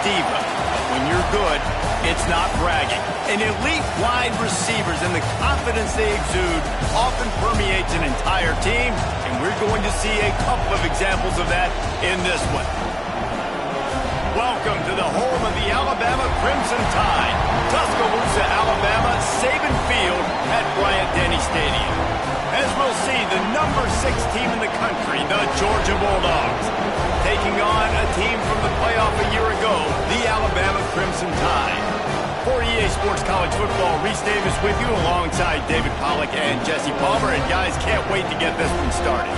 diva. But when you're good, it's not bragging. And elite wide receivers and the confidence they exude often permeates an entire team, and we're going to see a couple of examples of that in this one. Welcome to the home of the Alabama Crimson Tide, Tuscaloosa, Alabama, Saban Field at Bryant-Denny Stadium. As we'll see, the number 6 team in the country, the Georgia Bulldogs, taking on a team from the playoff a year ago, the Alabama Crimson Tide. For EA Sports College Football, Reese Davis with you alongside David Pollack and Jesse Palmer. And guys, can't wait to get this one started.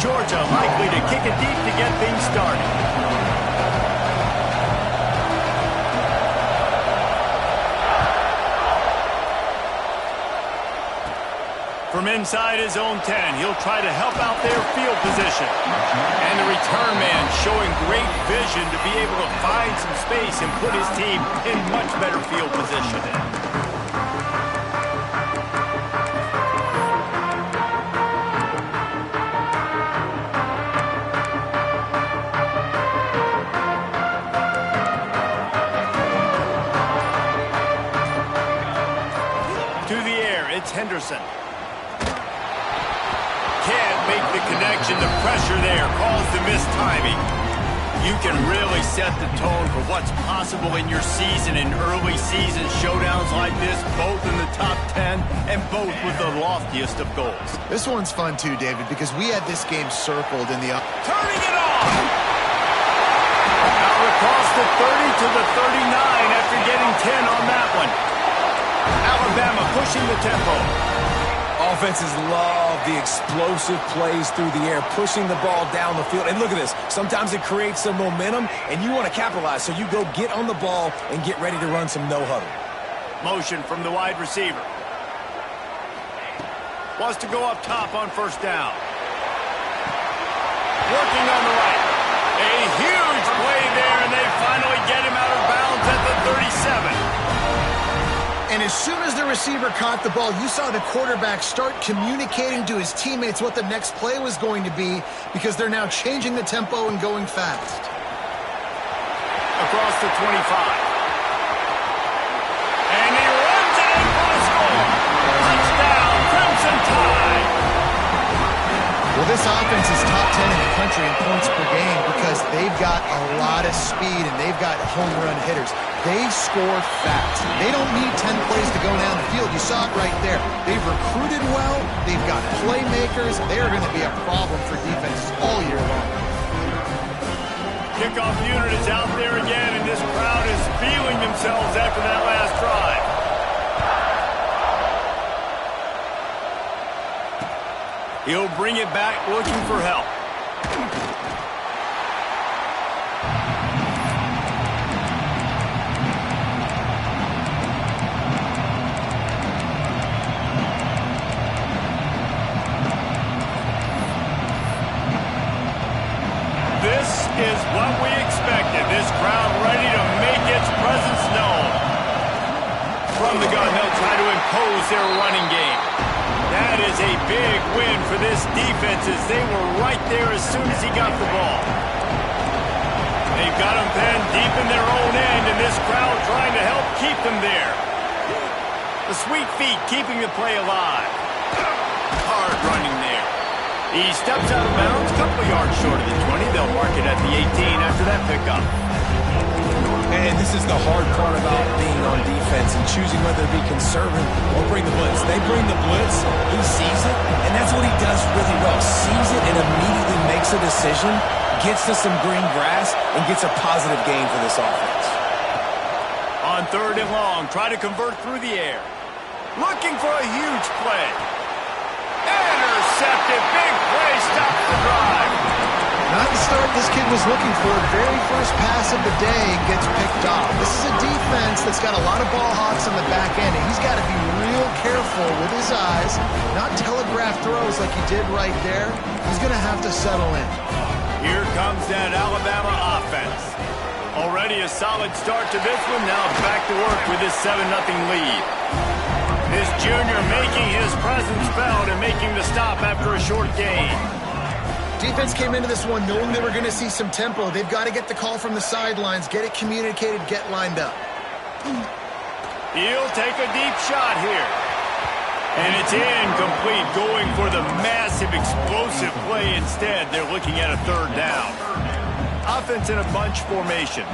Georgia likely to kick it deep to get things started. From inside his own 10, he'll try to help out their field position. And the return man showing great vision to be able to find some space and put his team in much better field position. To the air, it's Henderson. Can't make the connection. The pressure there caused the missed timing. You can really set the tone for what's possible in your season in early season showdowns like this, both in the top 10 and both with the loftiest of goals. This one's fun too, David, because we had this game circled in the... Turning it on! Out across the 30 to the 39 after getting 10 on that one. Alabama pushing the tempo. Offenses love the explosive plays through the air, pushing the ball down the field. And look at this. Sometimes it creates some momentum, and you want to capitalize. So you go get on the ball and get ready to run some no-huddle. Motion from the wide receiver. Wants to go up top on first down. Working on the right. A huge play there, and they finally get him out of bounds at the 37. And as soon as the receiver caught the ball, you saw the quarterback start communicating to his teammates what the next play was going to be, because they're now changing the tempo and going fast. Across the 25. And he runs it in for the score. Touchdown, Crimson Tide. Well, this offense is top 10 in the country in points per game because they've got a lot of speed and they've got home run hitters. They score fast. They don't need 10 plays to go down the field. You saw it right there. They've recruited well. They've got playmakers. They're going to be a problem for defenses all year long. Kickoff unit is out there again, and this crowd is feeling themselves after that last drive. He'll bring it back looking for help. This is what we expected. This crowd ready to make its presence known. From the gun, they'll try to impose their running game. That is a big win for this defense as they were right there as soon as he got the ball. They've got him penned deep in their own end, and this crowd trying to help keep them there. The sweet feet keeping the play alive. Hard running there. He steps out of bounds, a couple of yards short of the 20. They'll mark it at the 18 after that pickup. And this is the hard part about being on defense and choosing whether to be conservative or bring the blitz. They bring the blitz, he sees it, and that's what he does really well. Sees it and immediately makes a decision, gets to some green grass, and gets a positive gain for this offense. On third and long, try to convert through the air. Looking for a huge play. Intercepted, big play, stops the drive. Not the start this kid was looking for. Very first pass of the day gets picked off. This is a defense that's got a lot of ball hawks on the back end, and he's got to be real careful with his eyes, not telegraph throws like he did right there. He's going to have to settle in. Here comes that Alabama offense. Already a solid start to this one. Now back to work with this 7-0 lead. This junior making his presence felt and making the stop after a short gain. Defense came into this one knowing they were going to see some tempo. They've got to get the call from the sidelines, get it communicated, get lined up. He'll take a deep shot here. And it's incomplete, going for the massive explosive play instead. They're looking at a 3rd down. Offense in a bunch formation.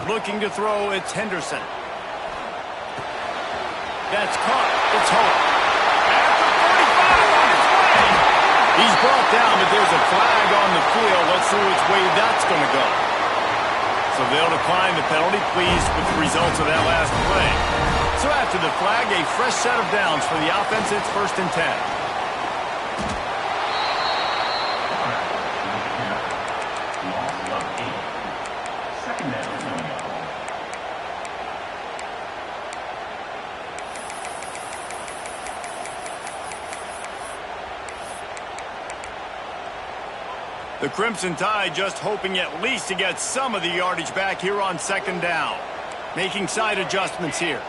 Looking to throw, it's Henderson. That's caught. It's Hope. After 45 on its way. He's brought down, but there's a flag on the field. Let's see which way that's going to go. So they'll decline the penalty, pleased with the results of that last play. So after the flag, a fresh set of downs for the offense. It's 1st and 10. The Crimson Tide just hoping at least to get some of the yardage back here on 2nd down. Making side adjustments here.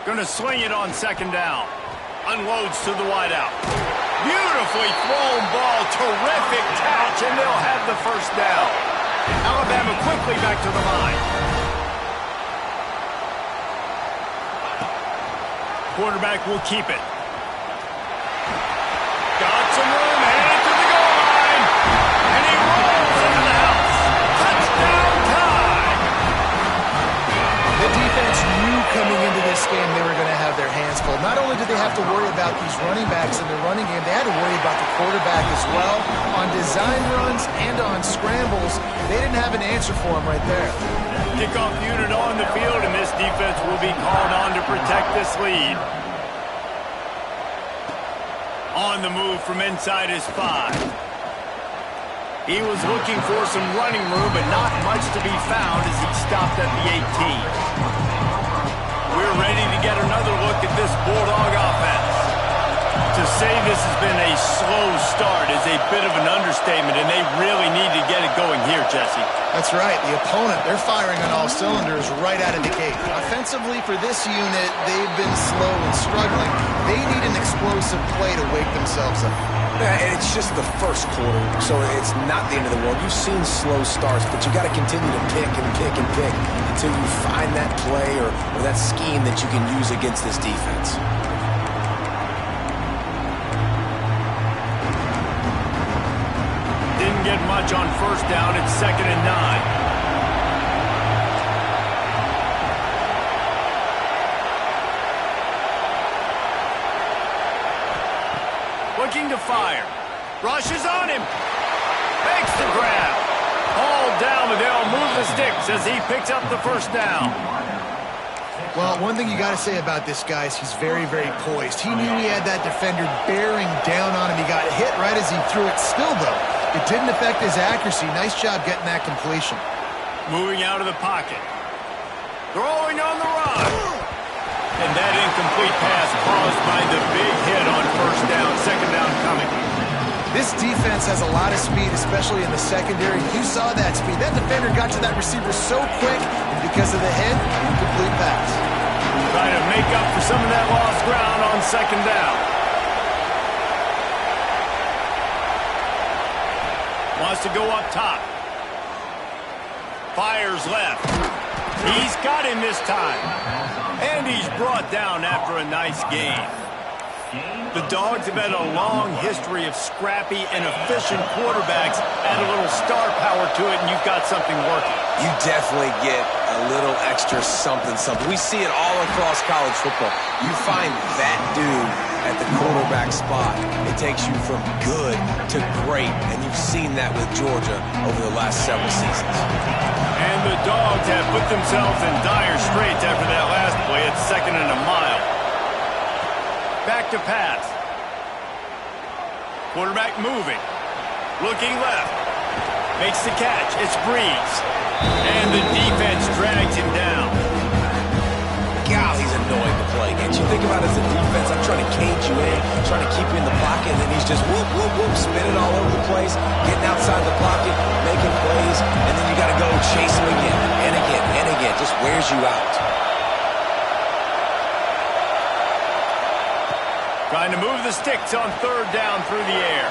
Going to swing it on 2nd down. Unloads to the wideout. Beautifully thrown ball. Terrific catch, and they'll have the 1st down. Alabama quickly back to the line. Quarterback will keep it. Got some room, headed to the goal line. And he rolls into the house. Touchdown time. The defense knew coming into this game they were going to have their hands full. Not only did they have to worry about these running backs in their running game, they had to worry about the quarterback as well. On design runs and on scrambles, they didn't have an answer for him right there. Kickoff unit on the field, and this defense will be called on to protect this lead. On the move from inside his 5. He was looking for some running room, but not much to be found as he stopped at the 18. We're ready to get another look at this Bulldog offense. To say this has been a slow start is a bit of an understatement, and they really need to get it going here, Jesse. That's right. The opponent, they're firing on all cylinders right out of the gate. Offensively, for this unit, they've been slow and struggling. They need an explosive play to wake themselves up. Yeah, and it's just the 1st quarter, so it's not the end of the world. You've seen slow starts, but you got to continue to pick and pick and pick until you find that play or that scheme that you can use against this defense. Didn't get much on 1st down. It's 2nd and 9. Looking to fire. Rushes on him. Makes the grab. Hauled down, but they'll move the sticks as he picks up the 1st down. Well, one thing you got to say about this guy is he's very, very poised. He knew he had that defender bearing down on him. He got hit right as he threw it. Still, though, it didn't affect his accuracy. Nice job getting that completion. Moving out of the pocket. Throwing on the run. And that incomplete pass caused by the big hit on 1st down. 2nd down coming. This defense has a lot of speed, especially in the secondary. You saw that speed. That defender got to that receiver so quick, and because of the hit, incomplete pass. Trying to make up for some of that lost ground on 2nd down. Wants to go up top. Fires left. He's got him this time. And he's brought down after a nice gain. The Dogs have had a long history of scrappy and efficient quarterbacks. Add a little star power to it, and you've got something working. You definitely get a little extra something. We see it all across college football. You find that dude at the quarterback spot. It takes you from good to great, and you've seen that with Georgia over the last several seasons. And the Dogs have put themselves in dire straits after that last play. It's 2nd and a mile. Back to pass. Quarterback moving. Looking left. Makes the catch. It's Breeze. And the defense drags him down. God, he's annoying to play. Can't you think about it as a defense? I'm trying to cage you in, trying to keep you in the pocket, and then he's just whoop, whoop, whoop, spinning all over the place, getting outside the pocket, making plays, and then you got to go chase him again and again and again. Just wears you out. Trying to move the sticks on 3rd down through the air.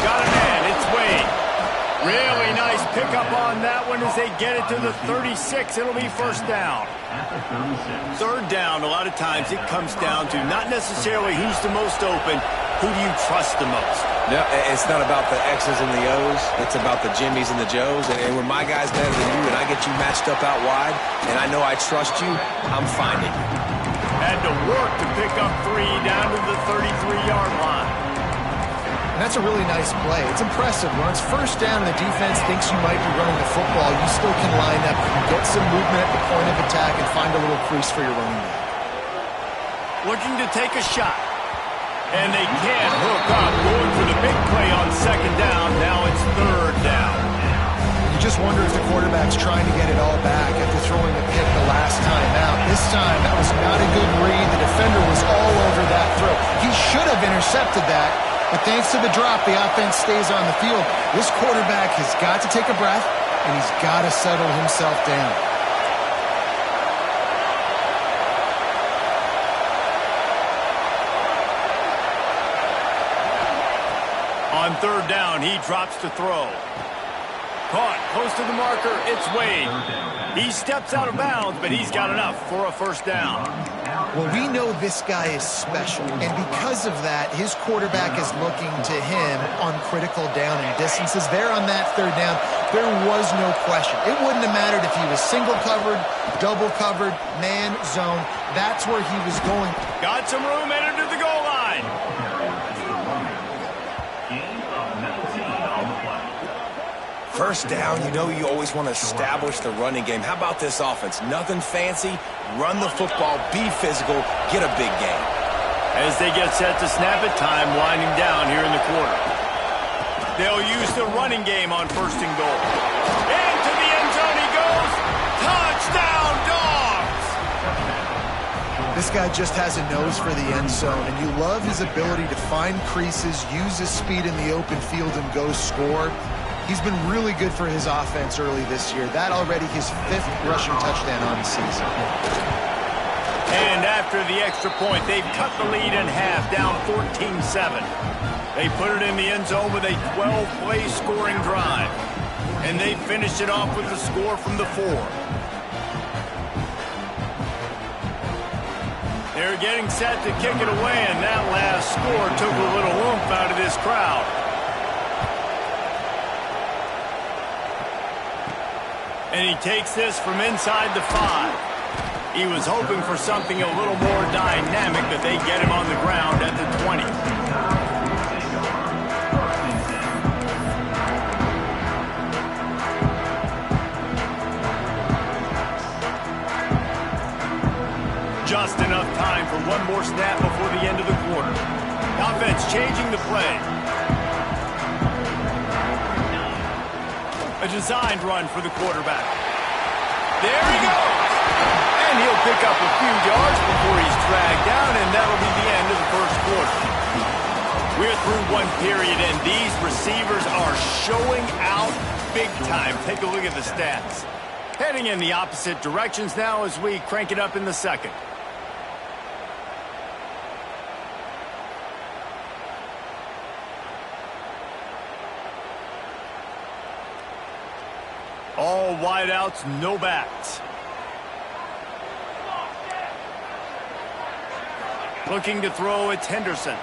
Got a man. It's Wade. Really nice pickup on that one as they get it to the 36. It'll be 1st down. 3rd down, a lot of times it comes down to not necessarily who's the most open, who do you trust the most? No, it's not about the X's and the O's. It's about the Jimmys and the Joes. And when my guy's better than you and I get you matched up out wide and I know I trust you, I'm finding you. Had to work to pick up 3 down to the 33-yard line. And that's a really nice play. It's impressive. When it's 1st down and the defense thinks you might be running the football, you still can line up, get some movement at the point of attack, and find a little crease for your running back. Looking to take a shot. And they can't hook up. Going for the big play on 2nd down. Now it's 3rd down. You just wonder if the quarterback's trying to get it all back after throwing a pick the last time out. This time, that was not a good read. The defender was all over that throw. He should have intercepted that, but thanks to the drop, the offense stays on the field. This quarterback has got to take a breath, and he's got to settle himself down. On 3rd down, he drops to throw. Caught close to the marker. It's Wade. He steps out of bounds, but he's got enough for a 1st down. Well, we know this guy is special, and because of that, his quarterback is looking to him on critical down and distances. There on that 3rd down, there was no question. It wouldn't have mattered if he was single covered, double covered, man, zone. That's where he was going. Got some room, headed to the goal line. First down, you know you always want to establish the running game. How about this offense? Nothing fancy. Run the football, be physical, get a big gain. As they get set to snap it, time winding down here in the quarter. They'll use the running game on 1st and goal. Into the end zone he goes. Touchdown, Dogs! This guy just has a nose for the end zone, and you love his ability to find creases, use his speed in the open field, and go score. He's been really good for his offense early this year. That already his 5th rushing touchdown on the season. And after the extra point, they've cut the lead in half, down 14-7. They put it in the end zone with a 12-play scoring drive. And they finished it off with the score from the 4. They're getting set to kick it away, and that last score took a little oomph out of this crowd. And he takes this from inside the 5. He was hoping for something a little more dynamic, but they get him on the ground at the 20. Just enough time for one more snap before the end of the quarter. The offense changing the play. A designed run for the quarterback. There he goes! And he'll pick up a few yards before he's dragged down, and that'll be the end of the 1st quarter. We're through one period, and these receivers are showing out big time. Take a look at the stats. Heading in the opposite directions now as we crank it up in the 2nd. All wideouts, no backs. Looking to throw, it's Henderson.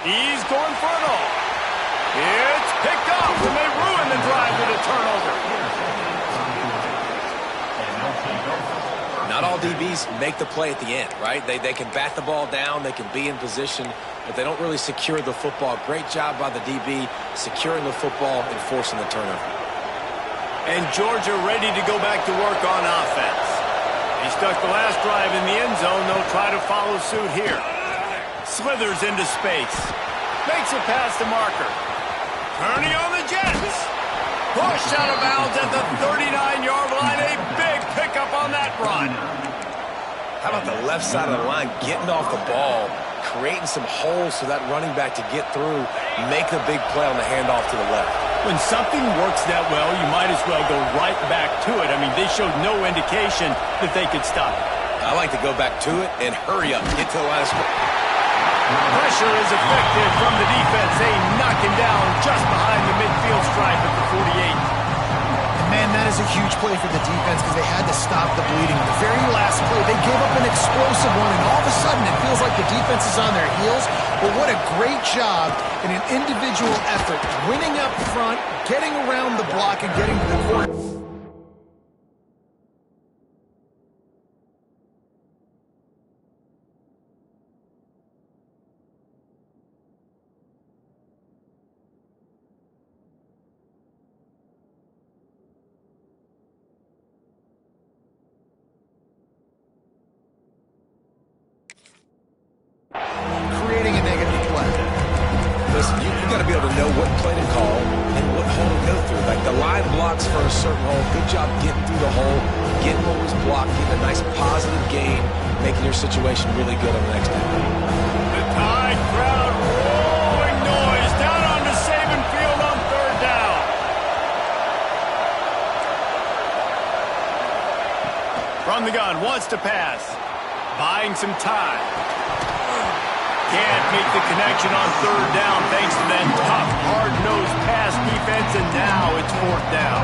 He's going for it all. It's picked off, and they ruin the drive with a turnover. Not all DBs make the play at the end, right? They can bat the ball down, they can be in position, but they don't really secure the football. Great job by the DB securing the football and forcing the turnover. And Georgia ready to go back to work on offense. He stuck the last drive in the end zone. They'll try to follow suit here. Slithers into space. Makes a pass to Marker. Turning on the Jets. Pushed out of bounds at the 39-yard line. A big pickup on that run. How about the left side of the line getting off the ball, creating some holes for that running back to get through, make the big play on the handoff to the left. When something works that well, you might as well go right back to it. I mean, they showed no indication that they could stop it. I like to go back to it and hurry up, get to the line of scrimmage. Pressure is effective from the defense. They knock him down just behind the midfield stripe at the 48. And man, that is a huge play for the defense because they had to stop the bleeding. The very last play, they gave up an explosive one, and all of a sudden it feels like the defense is on their heels. But what a great job in an individual effort, winning up front, getting around the block, and getting to the court. Creating a negative play. Listen, you got to be able to know what play to call and what hole to go through. Like the line blocks for a certain hole. Good job getting through the hole, getting what was blocked, getting a nice positive gain, making your situation really good on the next down. The Tide crowd rolling noise down onto Saban Field on third down. From the gun, wants to pass. Buying some time. Can't make the connection on third down thanks to that tough, hard-nosed pass defense, and now it's fourth down.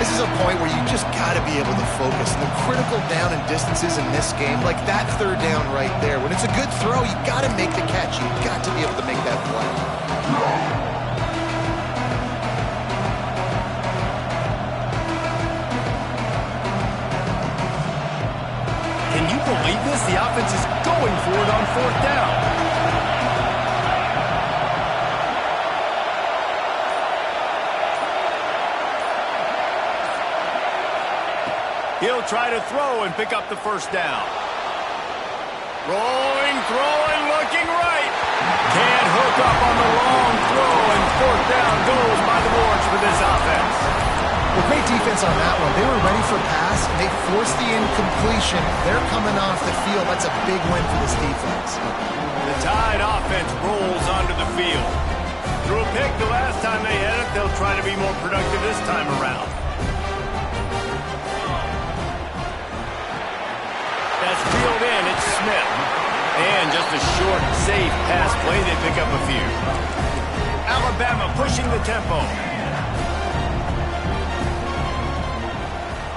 This is a point where you just got to be able to focus. The critical down and distances in this game, like that third down right there, when it's a good throw, you got to make the catch. You've got to be able to make that play. Can you believe this? The offense is going for it on fourth down. He'll try to throw and pick up the first down. Rolling, throwing, looking right. Can't hook up on the long throw, and fourth down goes by the boards for this offense. Well, great defense on that one. They were ready for pass, and they forced the incompletion. They're coming off the field. That's a big win for this defense. The Tide offense rolls onto the field. Threw a pick the last time they had it. They'll try to be more productive this time around. That's field in. It's Smith. And just a short, safe pass play. They pick up a few. Alabama pushing the tempo.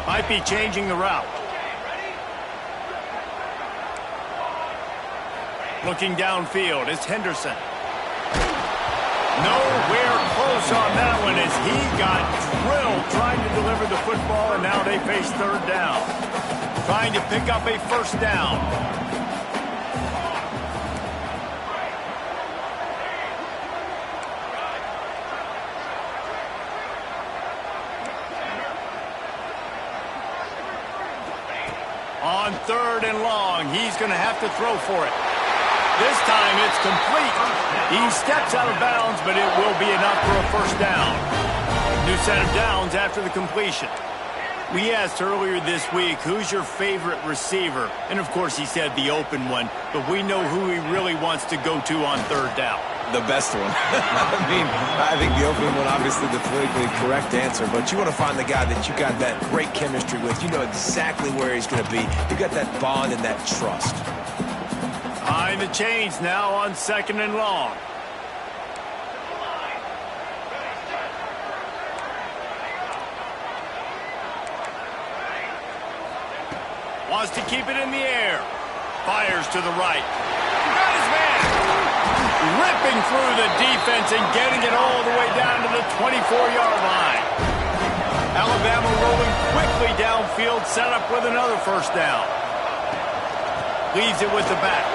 Might be changing the route. Looking downfield is Henderson. Nowhere close on that one as he got drilled trying to deliver the football, and now they face third down. Trying to pick up a first down. On third and long, he's going to have to throw for it. This time it's complete. He steps out of bounds, but it will be enough for a first down. New set of downs after the completion. We asked earlier this week, who's your favorite receiver? And of course he said the open one, but we know who he really wants to go to on third down. The best one. I think the opening one, obviously the politically correct answer, but you want to find the guy that you got that great chemistry with. You know exactly where he's going to be. You got that bond and that trust. Behind the chains now on second and long. Wants to keep it in the air. Fires to the right. Got his man. Ripping through the defense and getting it all the way down to the 24-yard line. Alabama rolling quickly downfield, set up with another first down. Leaves it with the back.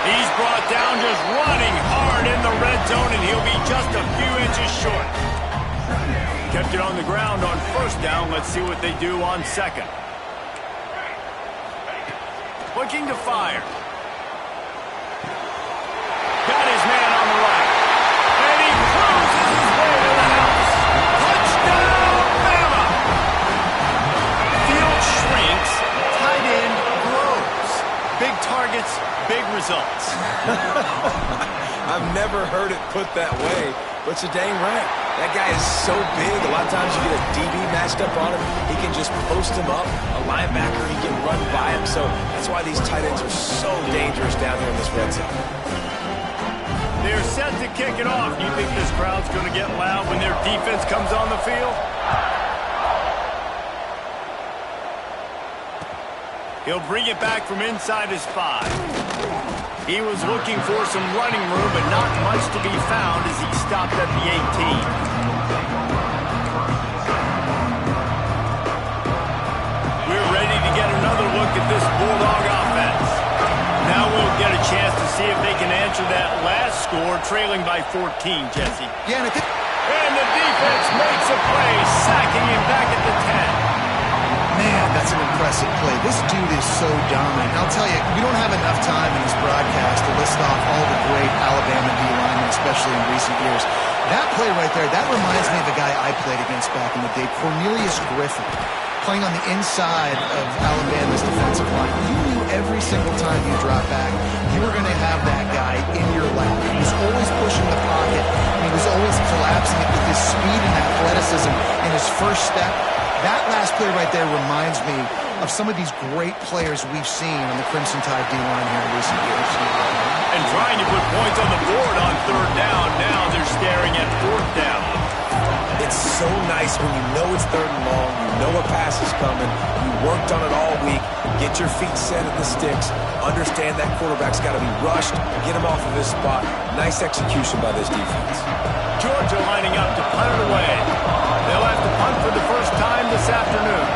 He's brought down just running hard in the red zone, and he'll be just a few inches short. Kept it on the ground on first down. Let's see what they do on second. Looking to fire. Got his man on the right. And he cruises his way to the house. Touchdown, Bama! Field shrinks. Tight end grows. Big targets, big results. I've never heard it put that way, but you're dang right. That guy is so big, a lot of times you get a DB matched up on him. He can just post him up. A linebacker, he can run by him. So that's why these tight ends are so dangerous down here in this red zone. They're set to kick it off. Do you think this crowd's going to get loud when their defense comes on the field? He'll bring it back from inside his 5. He was looking for some running room, but not much to be found as he stopped at the 18. We're ready to get another look at this Bulldog offense. Now we'll get a chance to see if they can answer that last score, trailing by 14, Jesse. Yeah, and And the defense makes a play, sacking him back at the 10. Man, that's an impressive play. This dude is so dominant. I'll tell you, we don't have enough time in this broadcast to list off all the great Alabama D-linemen, especially in recent years. That play right there, that reminds me of a guy I played against back in the day, Cornelius Griffin, playing on the inside of Alabama's defensive line. You knew every single time you dropped back, you were going to have that guy in your lap. He was always pushing the pocket, and he was always collapsing it with his speed and athleticism in his first step. That last play right there reminds me of some of these great players we've seen on the Crimson Tide D-line here in recent years. And trying to put points on the board on third down. Now they're staring at fourth down. It's so nice when you know it's third and long, you know a pass is coming, you worked on it all week, get your feet set at the sticks, understand that quarterback's got to be rushed, get him off of his spot. Nice execution by this defense. Georgia lining up to punt it away. They'll have to punt for the first time this afternoon.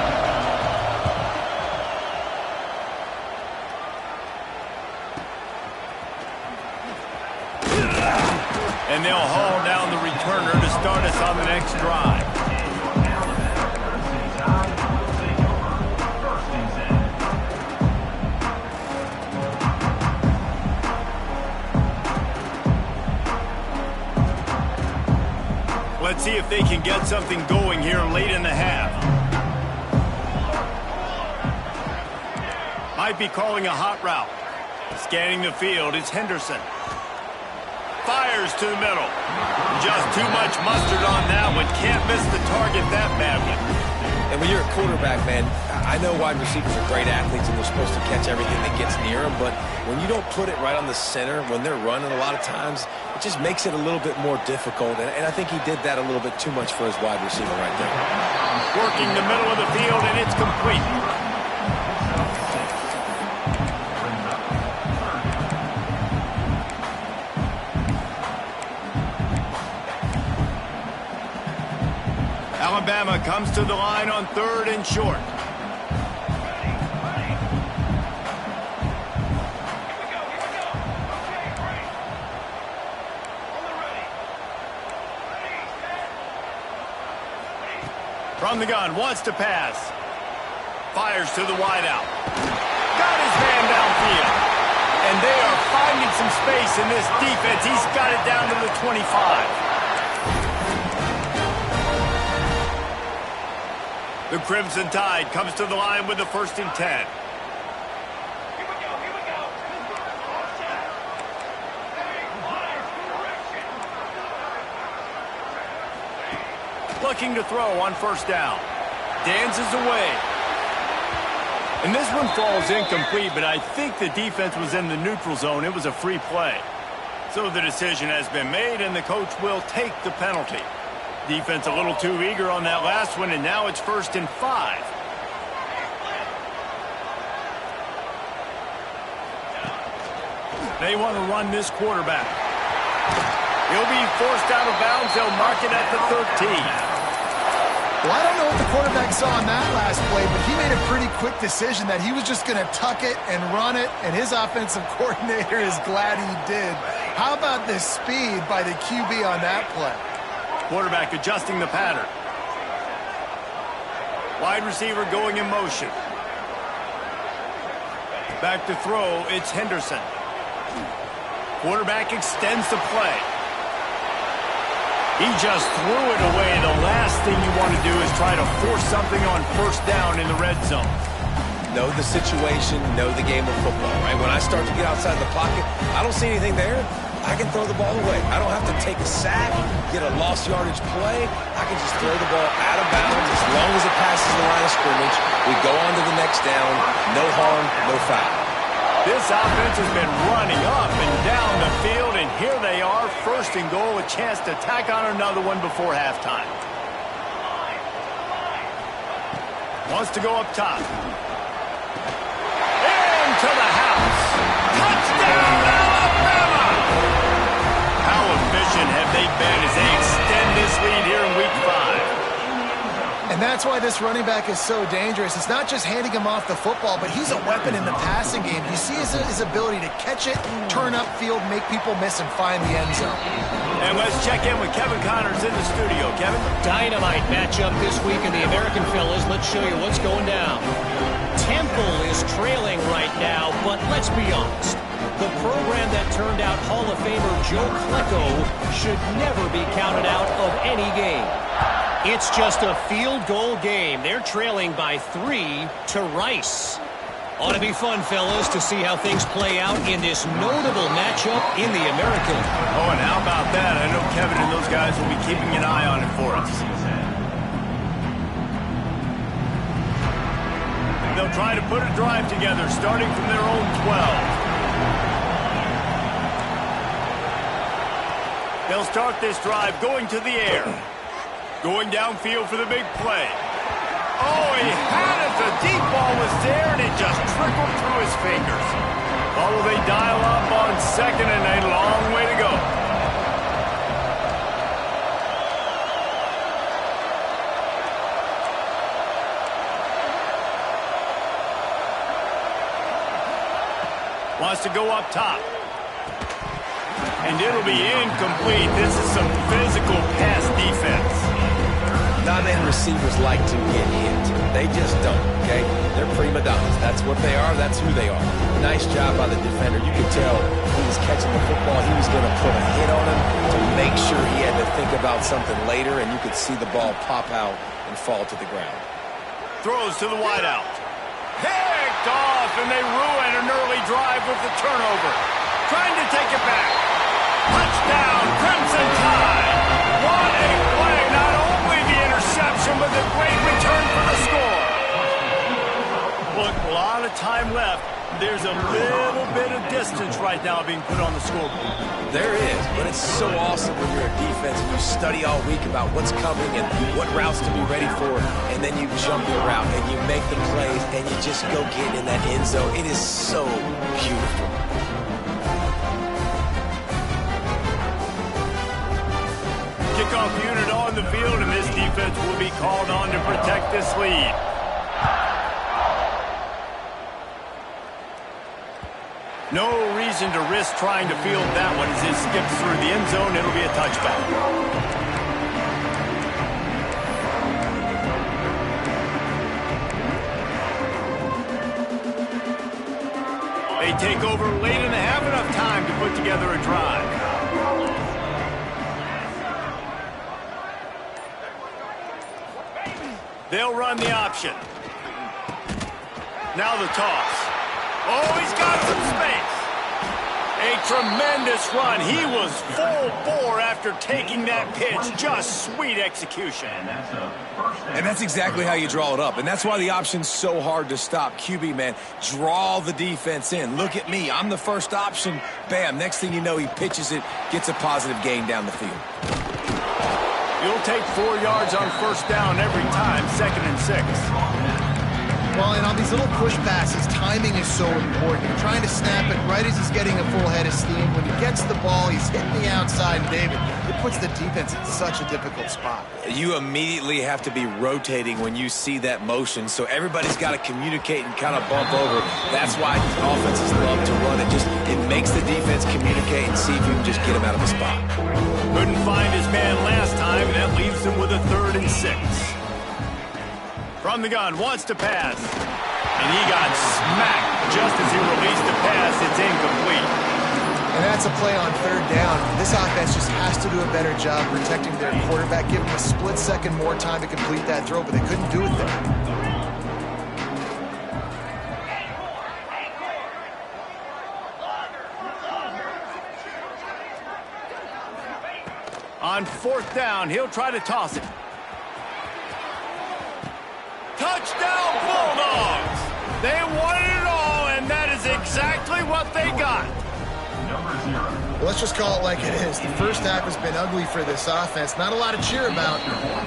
And they'll haul down the returner to start us on the next drive. Let's see if they can get something going here late in the half. Might be calling a hot route. Scanning the field, it's Henderson. Fires to the middle. Just too much mustard on that one. Can't miss the target that badly. And when you're a quarterback, man, I know wide receivers are great athletes and they're supposed to catch everything that gets near them, but when you don't put it right on the center, when they're running a lot of times, it just makes it a little bit more difficult. And I think he did that a little bit too much for his wide receiver right there. Working the middle of the field, and it's complete. Alabama comes to the line on third and short. From the gun, wants to pass. Fires to the wideout. Got his man downfield. And they are finding some space in this defense. He's got it down to the 25. The Crimson Tide comes to the line with the 1st and 10. Looking to throw on first down. Dances away. And this one falls incomplete, but I think the defense was in the neutral zone. It was a free play. So the decision has been made, and the coach will take the penalty. Defense a little too eager on that last one, and now it's 1st and 5. They want to run this quarterback. He'll be forced out of bounds. They'll mark it at the 13. Well, I don't know what the quarterback saw on that last play, but he made a pretty quick decision that he was just going to tuck it and run it, and his offensive coordinator is glad he did. How about the speed by the QB on that play? Quarterback adjusting the pattern. Wide receiver going in motion. Back to throw, it's Henderson. Quarterback extends the play. He just threw it away. The last thing you want to do is try to force something on first down in the red zone. Know the situation, know the game of football, right? When I start to get outside the pocket, I don't see anything there. I can throw the ball away. I don't have to take a sack, get a lost yardage play. I can just throw the ball out of bounds as long as it passes the line of scrimmage. We go on to the next down. No harm, no foul. This offense has been running up and down the field, and here they are, first and goal, a chance to tack on another one before halftime. Wants to go up top. Into the house. Touchdown, Alabama! How efficient have they been as they extend this lead here in Week 5? And that's why this running back is so dangerous. It's not just handing him off the football, but he's a weapon in the passing game. You see his ability to catch it, turn upfield, make people miss, and find the end zone. And let's check in with Kevin Connors in the studio. Kevin? Dynamite matchup this week in the American Fellas. Let's show you what's going down. Temple is trailing right now, but let's be honest. The program that turned out Hall of Famer Joe Klecko should never be counted out of any game. It's just a field goal game. They're trailing by 3 to Rice. Ought to be fun, fellas, to see how things play out in this notable matchup in the American. Oh, and how about that? I know Kevin and those guys will be keeping an eye on it for us. They'll try to put a drive together, starting from their own 12. They'll start this drive going to the air. Going downfield for the big play. Oh, he had it. The deep ball was there, and it just trickled through his fingers. Oh, will they dial up on second, and a long way to go. Wants to go up top. And it'll be incomplete. This is some physical pass defense. Non-end receivers like to get hit. They just don't, okay? They're prima donnas. That's what they are. That's who they are. Nice job by the defender. You could tell he was catching the football. He was going to put a hit on him to make sure he had to think about something later, and you could see the ball pop out and fall to the ground. Throws to the wideout. Picked off, and they ruin an early drive with the turnover. Trying to take it back. Touchdown, Crimson Tide. What a play. Not only the interception, but the great return for the score. Look, a lot of time left. There's a little bit of distance right now being put on the scoreboard. There is, but it's so awesome when you're a defense and you study all week about what's coming and what routes to be ready for, and then you jump your route and you make the plays and you just go get in that end zone. It is so beautiful. Kickoff unit on the field, and this defense will be called on to protect this lead. No reason to risk trying to field that one as it skips through the end zone. It'll be a touchback. They take over late and they have enough time to put together a drive. They'll run the option. Now the toss. Oh, he's got some space. A tremendous run. He was full bore after taking that pitch. Just sweet execution. And that's exactly how you draw it up. And that's why the option's so hard to stop. QB, man, draw the defense in. Look at me. I'm the first option. Bam. Next thing you know, he pitches it, gets a positive gain down the field. You'll take 4 yards on first down every time, 2nd and 6. Well, and on these little push passes, timing is so important. You're trying to snap it right as he's getting a full head of steam. When he gets the ball, he's hitting the outside, and David, it puts the defense in such a difficult spot. You immediately have to be rotating when you see that motion, so everybody's got to communicate and kind of bump over. That's why offenses love to run it. It makes the defense communicate and see if you can just get him out of the spot. Couldn't find his man last time, and that leaves him with a 3rd and 6. From the gun, wants to pass. And he got smacked just as he released the pass. It's incomplete. And that's a play on 3rd down. This offense just has to do a better job protecting their quarterback. Give him a split second more time to complete that throw, but they couldn't do it there. On 4th down, he'll try to toss it. Touchdown, Bulldogs! They wanted it all, and that is exactly what they got. Well, let's just call it like it is. The first half has been ugly for this offense. Not a lot to cheer about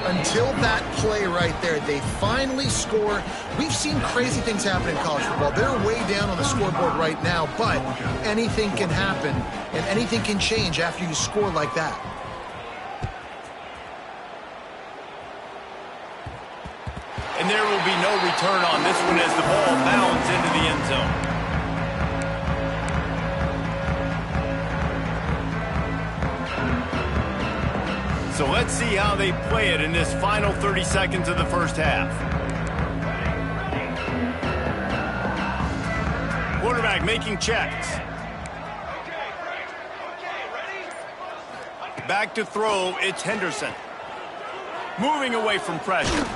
until that play right there. They finally score. We've seen crazy things happen in college football. They're way down on the scoreboard right now, but anything can happen, and anything can change after you score like that. And there will be no return on this one as the ball bounds into the end zone. So let's see how they play it in this final 30 seconds of the first half. Quarterback making checks. Back to throw, it's Henderson. Moving away from pressure.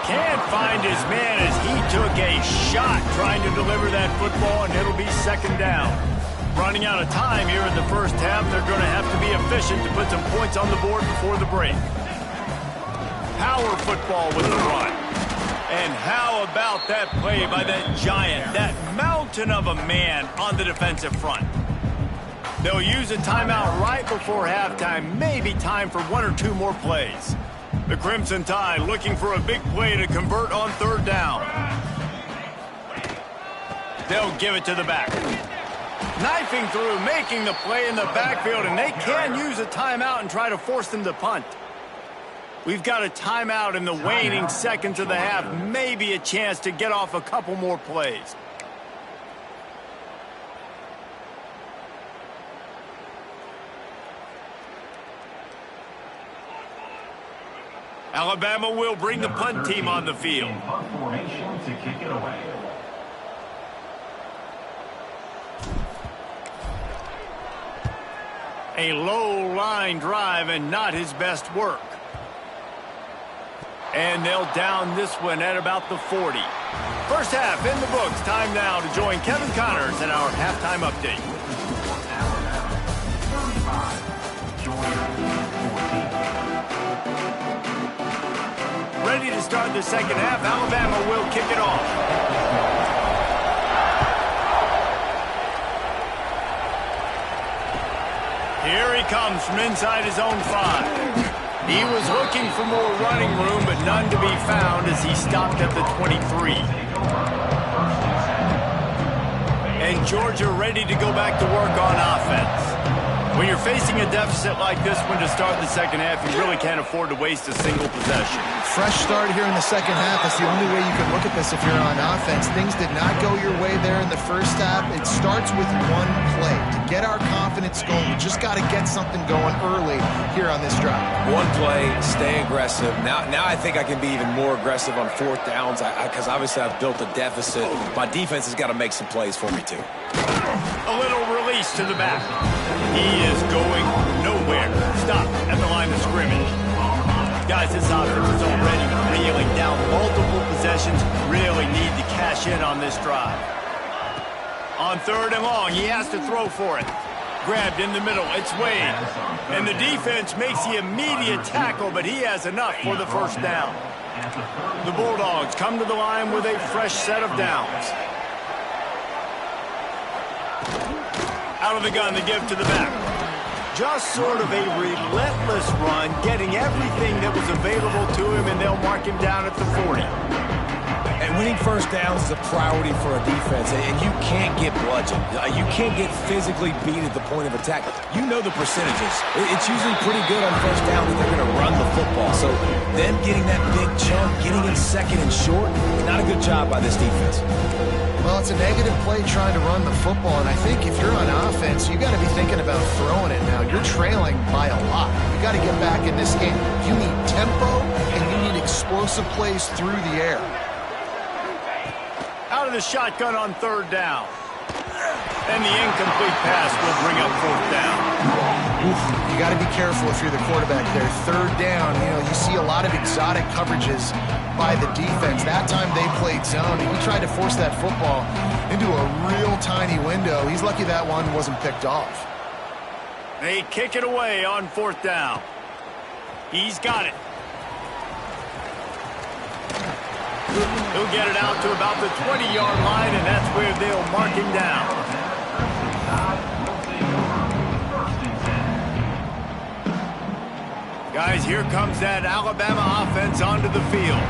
Can't find his man as he took a shot trying to deliver that football, and it'll be 2nd down. Running out of time here in the first half, they're going to have to be efficient to put some points on the board before the break. Power football with the run. And how about that play by that giant, that mountain of a man on the defensive front? They'll use a timeout right before halftime, maybe time for 1 or 2 more plays. The Crimson Tide looking for a big play to convert on 3rd down. They'll give it to the back. Knifing through, making the play in the backfield, and they can use a timeout and try to force them to punt. We've got a timeout in the waning seconds of the half, maybe a chance to get off a couple more plays. Alabama will bring the punt team on the field. Punt formation to kick it away. A low line drive and not his best work. And they'll down this one at about the 40. First half in the books. Time now to join Kevin Connors in our halftime update. Ready to start the second half. Alabama will kick it off. Here he comes from inside his own 5. He was looking for more running room, but none to be found as he stopped at the 23. And Georgia ready to go back to work on offense. When you're facing a deficit like this one to start the second half, you really can't afford to waste a single possession. Fresh start here in the second half. That's the only way you can look at this if you're on offense. Things did not go your way there in the first half. It starts with one play. To get our confidence going, we just got to get something going early here on this drive. One play, stay aggressive. Now I think I can be even more aggressive on 4th downs because obviously I've built a deficit. My defense has got to make some plays for me too. A little release to the back. He is going nowhere. Stop at the line of scrimmage. Guys, this offense is already reeling down multiple possessions. Really need to cash in on this drive. On 3rd and long, he has to throw for it. Grabbed in the middle, it's Wade. And the defense makes the immediate tackle, but he has enough for the first down. The Bulldogs come to the line with a fresh set of downs. Out of the gun, the give to the back. Just sort of a relentless run, getting everything that was available to him, and they'll mark him down at the 40. And winning first downs is a priority for a defense, and you can't get bludgeoned. You can't get physically beat at the point of attack. You know the percentages. It's usually pretty good on first down that they're going to run the football. So them getting that big chunk, getting in second and short, not a good job by this defense. Well, it's a negative play trying to run the football, and I think if you're on offense, you got to be thinking about throwing it now. You're trailing by a lot. You got to get back in this game. You need tempo, and you need explosive plays through the air. Out of the shotgun on third down. And the incomplete pass will bring up fourth down. You got to be careful if you're the quarterback there. Third down, you see a lot of exotic coverages by the defense. That time they played zone, and he tried to force that football into a real tiny window. He's lucky that one wasn't picked off. They kick it away on fourth down. He's got it. He'll get it out to about the 20-yard line, and that's where they'll mark him down. Guys, here comes that Alabama offense onto the field.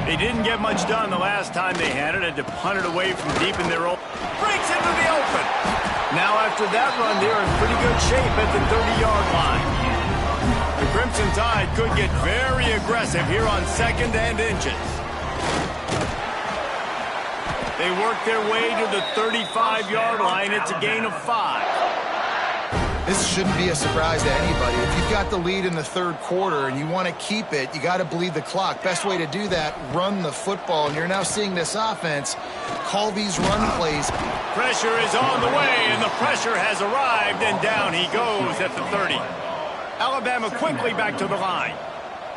They didn't get much done the last time they had it to punt it away from deep in their own. Breaks into the open. Now after that run, they're in pretty good shape at the 30-yard line. The Crimson Tide could get very aggressive here on second and inches. They work their way to the 35-yard line. It's a gain of 5. This shouldn't be a surprise to anybody. If you've got the lead in the third quarter and you want to keep it, you got to bleed the clock. Best way to do that, run the football. And you're now seeing this offense call these run plays. Pressure is on the way, and the pressure has arrived, and down he goes at the 30. Alabama quickly back to the line.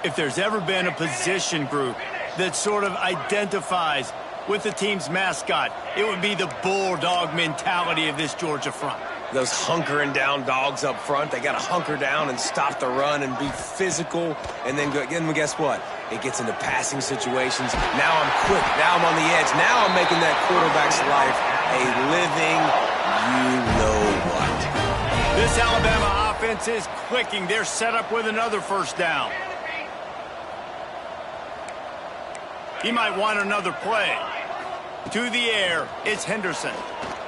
If there's ever been a position group that sort of identifies with the team's mascot, it would be the bulldog mentality of this Georgia front. Those hunkering down dogs up front, they got to hunker down and stop the run and be physical. And then guess what? It gets into passing situations. Now I'm quick. Now I'm on the edge. Now I'm making that quarterback's life a living you-know-what. This Alabama offense is clicking. They're set up with another first down. He might want another play. To the air, it's Henderson.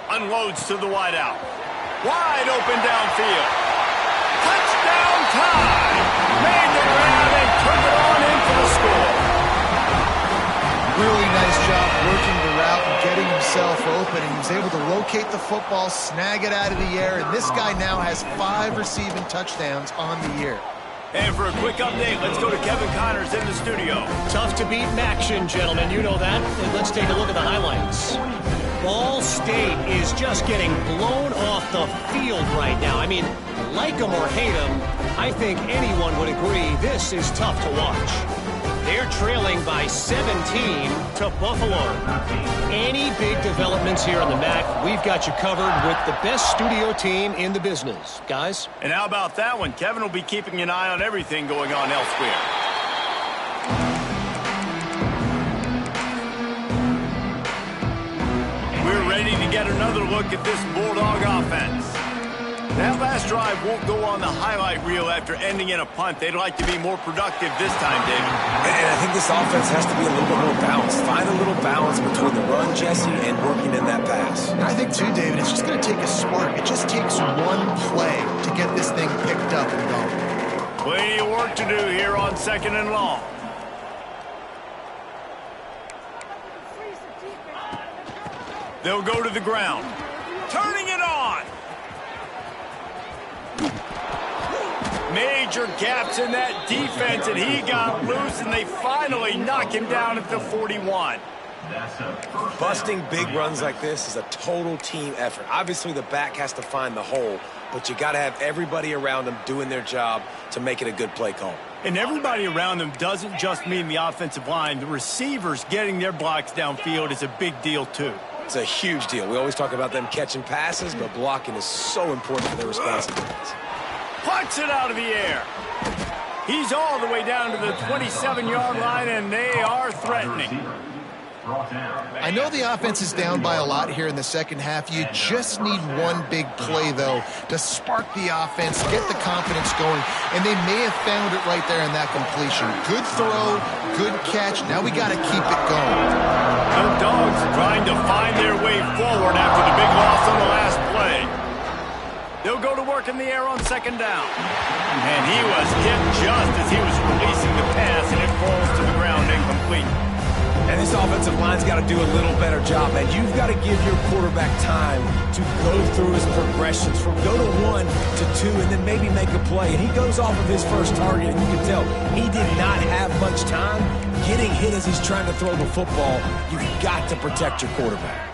Unloads to the wideout. Wide open downfield. Touchdown time! Made the grab and took it on in for the score. Really nice job working the route and getting himself open. And he was able to locate the football, snag it out of the air, and this guy now has 5 receiving touchdowns on the year. And for a quick update, let's go to Kevin Connors in the studio. Tough to beat action, gentlemen. You know that. And let's take a look at the highlights. Ball State is just getting blown off the field right now. I mean, like them or hate them, I think anyone would agree this is tough to watch. They're trailing by 17 to Buffalo. Any big developments here on the MAC, we've got you covered with the best studio team in the business. Guys? And how about that one? Kevin will be keeping an eye on everything going on elsewhere. We're ready to get another look at this Bulldog offense. That last drive won't go on the highlight reel after ending in a punt. They'd like to be more productive this time, David. And I think this offense has to be a little bit more balanced. Find a little balance between the run, Jesse, and working in that pass. I think, too, David, it's just going to take a spark. It just takes one play to get this thing picked up and going. Plenty of work to do here on second and long. They'll go to the ground. Turning it on. Major gaps in that defense, and he got loose, and they finally knock him down at the 41. Busting big runs like this is a total team effort. Obviously, the back has to find the hole, but you got to have everybody around them doing their job to make it a good play call. And everybody around them doesn't just mean the offensive line. The receivers getting their blocks downfield is a big deal, too. It's a huge deal. We always talk about them catching passes, but blocking is so important for their responsibilities. Plucks it out of the air. He's all the way down to the 27-yard line, and they are threatening. Brought down. I know the offense is down by a lot here in the second half. You just need one big play, though, to spark the offense, get the confidence going, and they may have found it right there in that completion. Good throw, good catch. Now we got to keep it going. The Dogs trying to find their way forward after the big loss on the last play. They'll go to work in the air on second down. And he was hit just as he was releasing the pass, and it falls to the ground incomplete. And this offensive line's got to do a little better job, man. You've got to give your quarterback time to go through his progressions from go to 1 to 2 and then maybe make a play. And he goes off of his first target, and you can tell he did not have much time getting hit as he's trying to throw the football. You've got to protect your quarterback.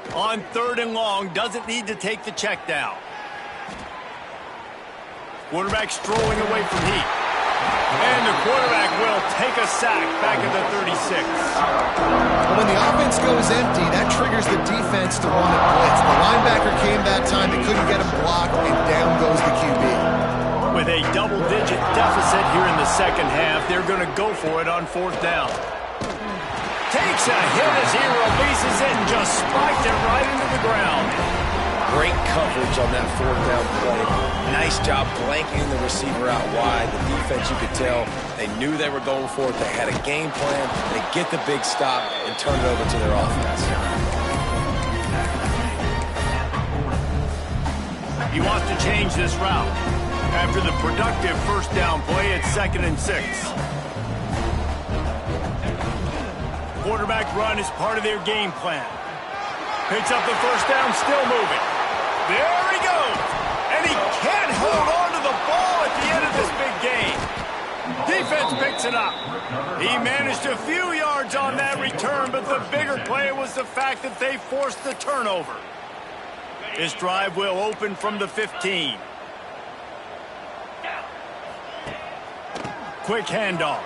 On 3rd and long, doesn't need to take the check down. Quarterback strolling away from heat. And the quarterback will take a sack back at the 36. When the offense goes empty, that triggers the defense to want to blitz. The linebacker came that time. They couldn't get him blocked, and down goes the QB. With a double-digit deficit here in the second half, they're going to go for it on 4th down. Takes a hit as he releases it and just spiked it right into the ground. Great coverage on that 4th down play. Nice job blanketing the receiver out wide. The defense, you could tell, they knew they were going for it. They had a game plan. They get the big stop and turn it over to their offense. He wants to change this route. After the productive 1st down play, it's 2nd and 6. Quarterback run is part of their game plan. Picks up the 1st down, still moving. There he goes. And he can't hold on to the ball at the end of this big game. Defense picks it up. He managed a few yards on that return, but the bigger play was the fact that they forced the turnover. This drive will open from the 15. Quick handoff.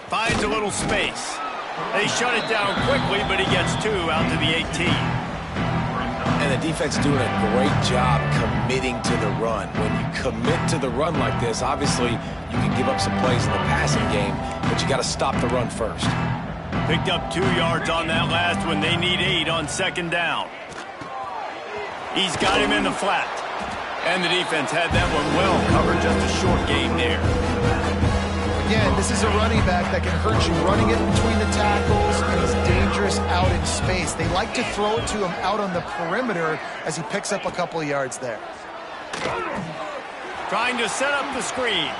Finds a little space. They shut it down quickly, but he gets 2 out to the 18. And the defense doing a great job committing to the run. When you commit to the run like this, obviously you can give up some plays in the passing game, but you got to stop the run first. Picked up 2 yards on that last one. They need 8 on 2nd down. He's got him in the flat. And the defense had that one well covered. Just a short game there. Again, this is a running back that can hurt you running it between the tackles, and he's dangerous out in space. They like to throw it to him out on the perimeter as he picks up a couple of yards there. Trying to set up the screen.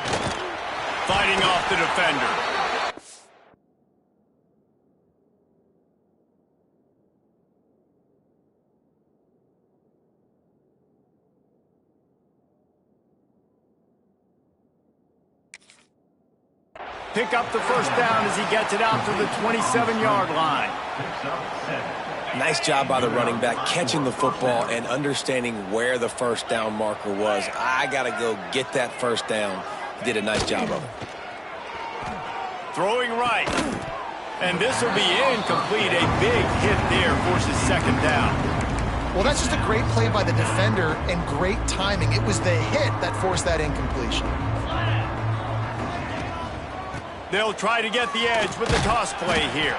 Fighting off the defender. Pick up the 1st down as he gets it out to the 27-yard line. Nice job by the running back, catching the football and understanding where the 1st down marker was. I got to go get that 1st down. He did a nice job of it. Throwing right. And this will be incomplete. A big hit there forces 2nd down. Well, that's just a great play by the defender and great timing. It was the hit that forced that incompletion. They'll try to get the edge with the toss play here.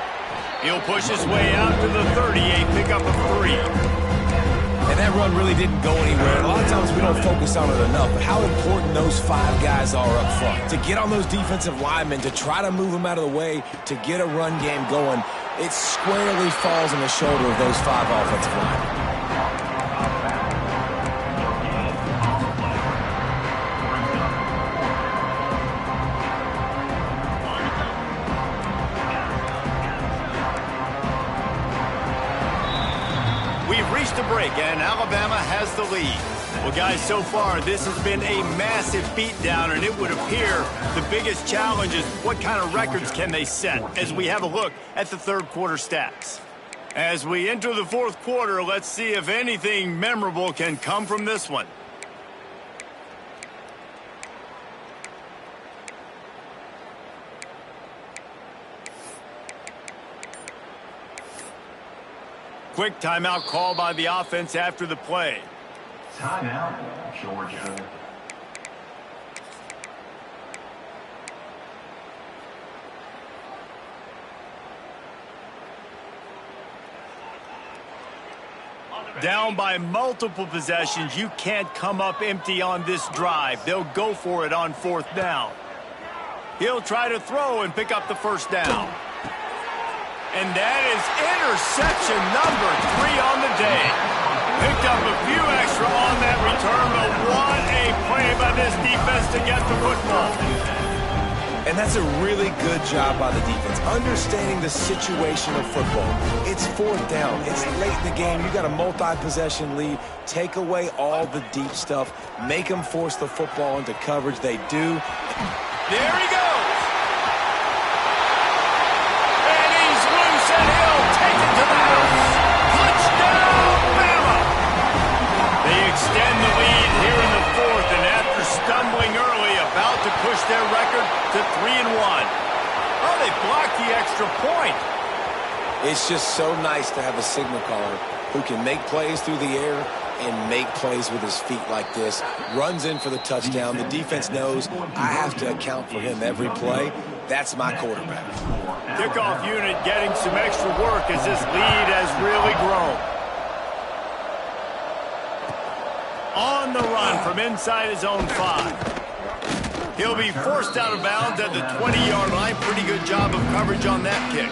He'll push his way out to the 30, a pickup of 3. And that run really didn't go anywhere. A lot of times we don't focus on it enough, but how important those 5 guys are up front. To get on those defensive linemen, to try to move them out of the way, to get a run game going, it squarely falls on the shoulder of those 5 offensive linemen. Break, and Alabama has the lead. Well, guys, so far this has been a massive beatdown, and it would appear the biggest challenge is what kind of records can they set as we have a look at the 3rd quarter stats. As we enter the 4th quarter, let's see if anything memorable can come from this one. Quick timeout call by the offense after the play. Timeout, Georgia. Down by multiple possessions, you can't come up empty on this drive. They'll go for it on 4th down. He'll try to throw and pick up the first down. And that is interception number 3 on the day. Picked up a few extra on that return, but what a play by this defense to get the football. And that's a really good job by the defense, understanding the situation of football. It's 4th down. It's late in the game. You got a multi-possession lead. Take away all the deep stuff. Make them force the football into coverage. They do. There he goes. And he's loose, and he'll take it to the house. Touchdown, Bama. They extend the lead here in the 4th, and after stumbling early, about to push their record to 3-1. Oh, they blocked the extra point. It's just so nice to have a signal caller who can make plays through the air and make plays with his feet like this. Runs in for the touchdown. The defense knows I have to account for him every play. That's my quarterback. Kickoff unit getting some extra work as this lead has really grown. On the run from inside his own 5. He'll be forced out of bounds at the 20-yard line. Pretty good job of coverage on that kick.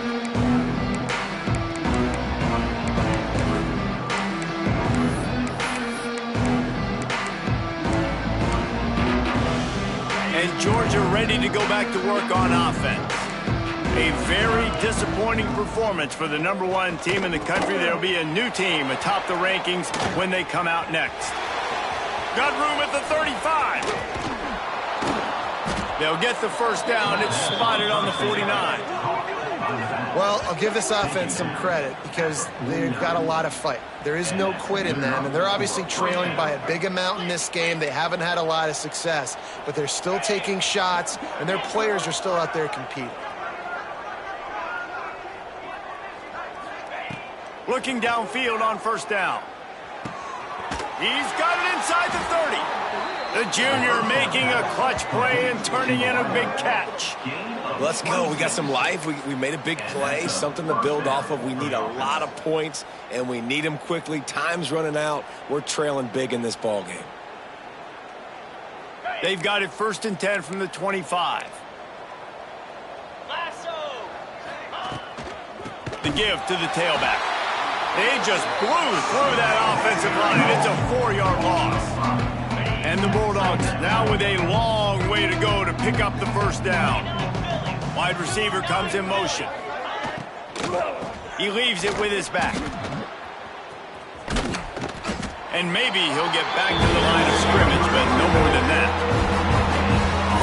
And Georgia ready to go back to work on offense. A very disappointing performance for the #1 team in the country. There'll be a new team atop the rankings when they come out next. Got room at the 35. They'll get the first down. It's spotted on the 49. Well, I'll give this offense some credit because they've got a lot of fight. There is no quit in them, and they're obviously trailing by a big amount in this game. They haven't had a lot of success, but they're still taking shots, and their players are still out there competing. Looking downfield on first down. He's got it inside the 30. The junior making a clutch play and turning in a big catch. Let's go. We got some life. We made a big play, something to build off of. We need a lot of points, and we need them quickly. Time's running out. We're trailing big in this ball game. They've got it 1st and 10 from the 25. The give to the tailback. They just blew through that offensive line. It's a 4-yard loss. And the Bulldogs now with a long way to go to pick up the first down. Wide receiver comes in motion. He leaves it with his back. And maybe he'll get back to the line of scrimmage, but no more than that.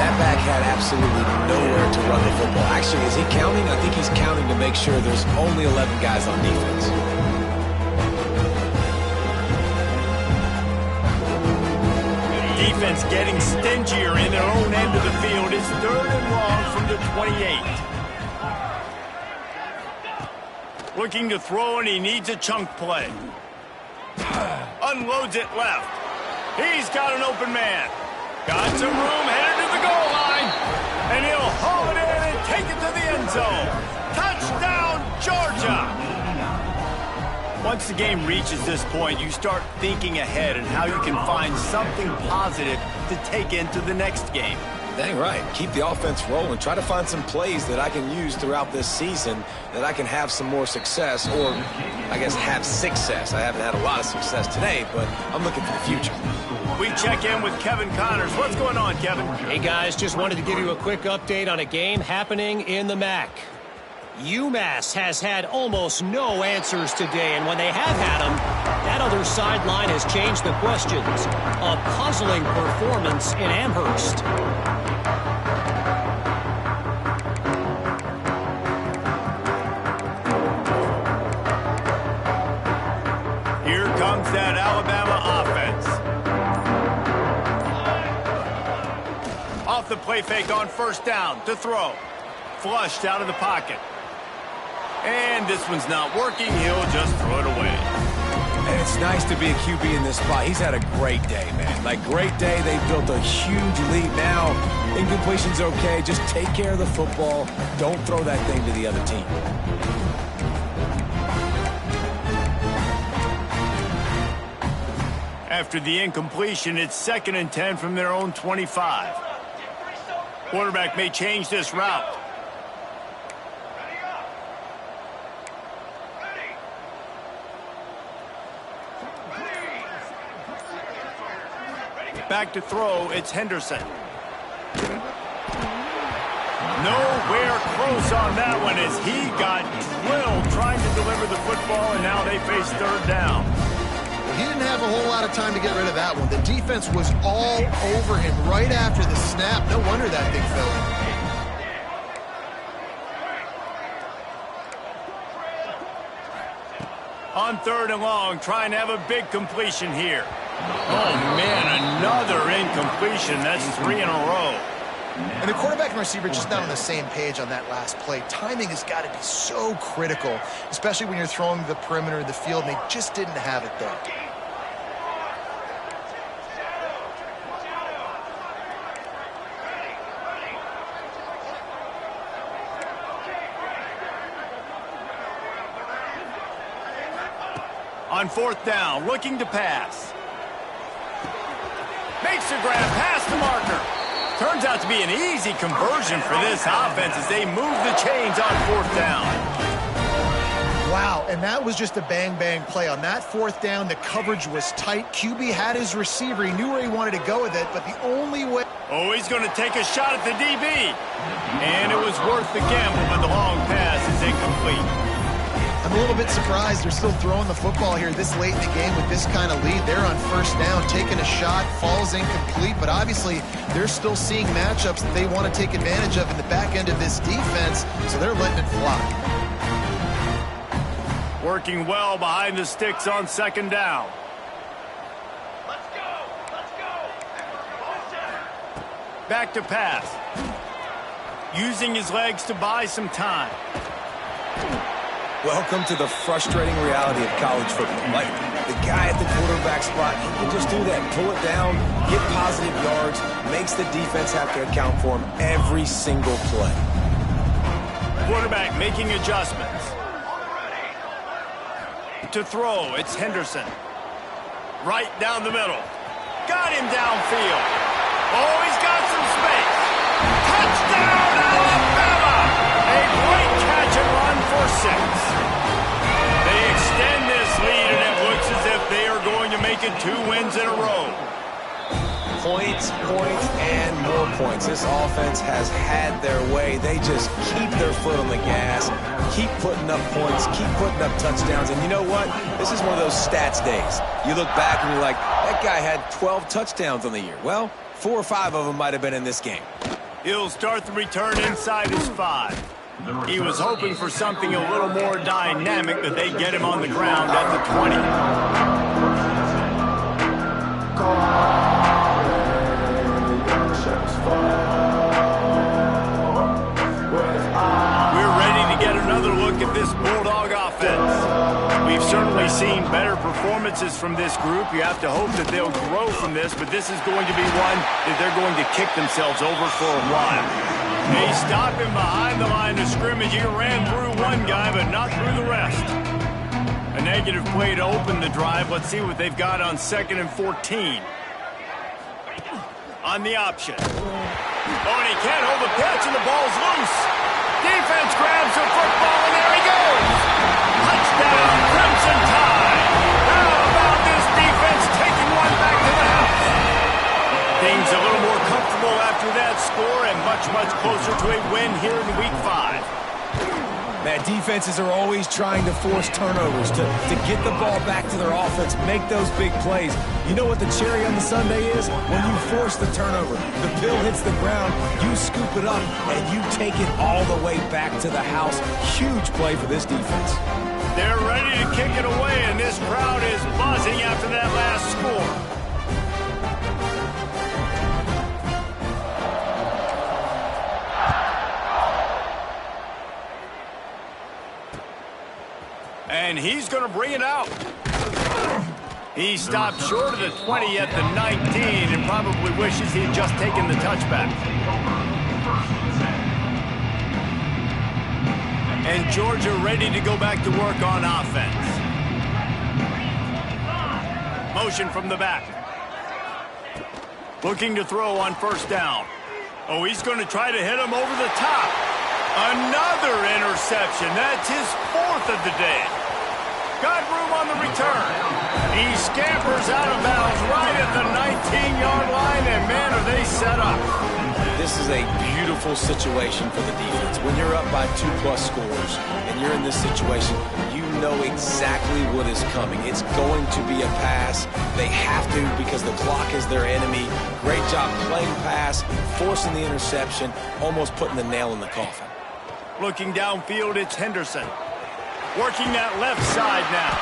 That back had absolutely nowhere to run the football. Actually, is he counting? I think he's counting to make sure there's only 11 guys on defense. Defense getting stingier in their own end of the field. It's 3rd and long from the 28. Looking to throw, and he needs a chunk play. Unloads it left. He's got an open man. Got some room, headed to the goal line. And he'll haul it in and take it to the end zone. Touchdown, Georgia! Once the game reaches this point, you start thinking ahead and how you can find something positive to take into the next game. Dang right. Keep the offense rolling. Try to find some plays that I can use throughout this season that I can have some more success, or I guess have success. I haven't had a lot of success today, but I'm looking for the future. We check in with Kevin Connors. What's going on, Kevin? Hey, guys, just wanted to give you a quick update on a game happening in the MAC. UMass has had almost no answers today, and when they have had them, that other sideline has changed the questions. A puzzling performance in Amherst. Here comes that Alabama offense. Off the play fake on first down to throw. Flushed out of the pocket. And this one's not working. He'll just throw it away. It's nice to be a QB in this spot. He's had a great day, man. Like, great day. They've built a huge lead. Now, incompletion's okay. Just take care of the football. Don't throw that thing to the other team. After the incompletion, it's 2nd and 10 from their own 25. Quarterback may change this route. Back to throw, it's Henderson. Nowhere close on that one as he got drilled trying to deliver the football, and now they face 3rd down. He didn't have a whole lot of time to get rid of that one. The defense was all over him right after the snap. No wonder that thing fell in. On 3rd and long, trying to have a big completion here. Oh, man, another incompletion. That's 3 in a row. And the quarterback and receiver just not on the same page on that last play. Timing has got to be so critical, especially when you're throwing the perimeter of the field, and they just didn't have it there. On 4th down, looking to pass. Makes the grab past the marker. Turns out to be an easy conversion for this offense as they move the chains on 4th down. Wow, and that was just a bang-bang play. On that 4th down, the coverage was tight. QB had his receiver. He knew where he wanted to go with it, but the only way... Oh, he's going to take a shot at the DB. And it was worth the gamble, but the long pass is incomplete. I'm a little bit surprised they're still throwing the football here this late in the game with this kind of lead. They're on 1st down, taking a shot, falls incomplete, but obviously they're still seeing matchups that they want to take advantage of in the back end of this defense, so they're letting it fly. Working well behind the sticks on 2nd down. Back to pass. Using his legs to buy some time. Welcome to the frustrating reality of college football. Like, the guy at the quarterback spot, he can just do that. Pull it down, get positive yards, makes the defense have to account for him every single play. Quarterback making adjustments. To throw, it's Henderson. Right down the middle. Got him downfield. Oh, he's got some space. Touchdown, Alabama! A great catch and run for 6. They extend this lead, and it looks as if they are going to make it 2 wins in a row. Points, and more points. This offense has had their way. They just keep their foot on the gas, keep putting up points, keep putting up touchdowns. And you know what? This is one of those stats days. You look back and you're like, that guy had 12 touchdowns on the year. Well, 4 or 5 of them might have been in this game. He'll start the return inside his 5. He was hoping for something a little more dynamic, but they get him on the ground at the 20. We're ready to get another look at this Bulldog offense. We've certainly seen better performances from this group. You have to hope that they'll grow from this, but this is going to be one that they're going to kick themselves over for a while. They stop him behind the line of scrimmage. He ran through one guy, but not through the rest. A negative play to open the drive. Let's see what they've got on 2nd and 14. On the option. Oh, and he can't hold the pitch, and the ball's loose. Defense grabs the football, and there he goes. Touchdown, Crimson Tide. How about this defense taking one back to the house? Things a little more comfortable after that score and much, much closer to a win here in Week 5. Man, defenses are always trying to force turnovers to get the ball back to their offense, make those big plays. You know what the cherry on the sundae is? When you force the turnover, the pill hits the ground, you scoop it up, and you take it all the way back to the house. Huge play for this defense. They're ready to kick it away, and this crowd is buzzing after that last score. And he's going to bring it out. He stopped short of the 20 at the 19 and probably wishes he had just taken the touchback. And Georgia ready to go back to work on offense. Motion from the back. Looking to throw on first down. Oh, he's going to try to hit him over the top. Another interception. That's his 4th of the day. Got room on the return. He scampers out of bounds right at the 19-yard line, and man, are they set up. This is a beautiful situation for the defense. When you're up by 2+ scores and you're in this situation, you know exactly what is coming. It's going to be a pass. They have to because the clock is their enemy. Great job playing pass, forcing the interception, almost putting the nail in the coffin. Looking downfield, it's Henderson. Working that left side now.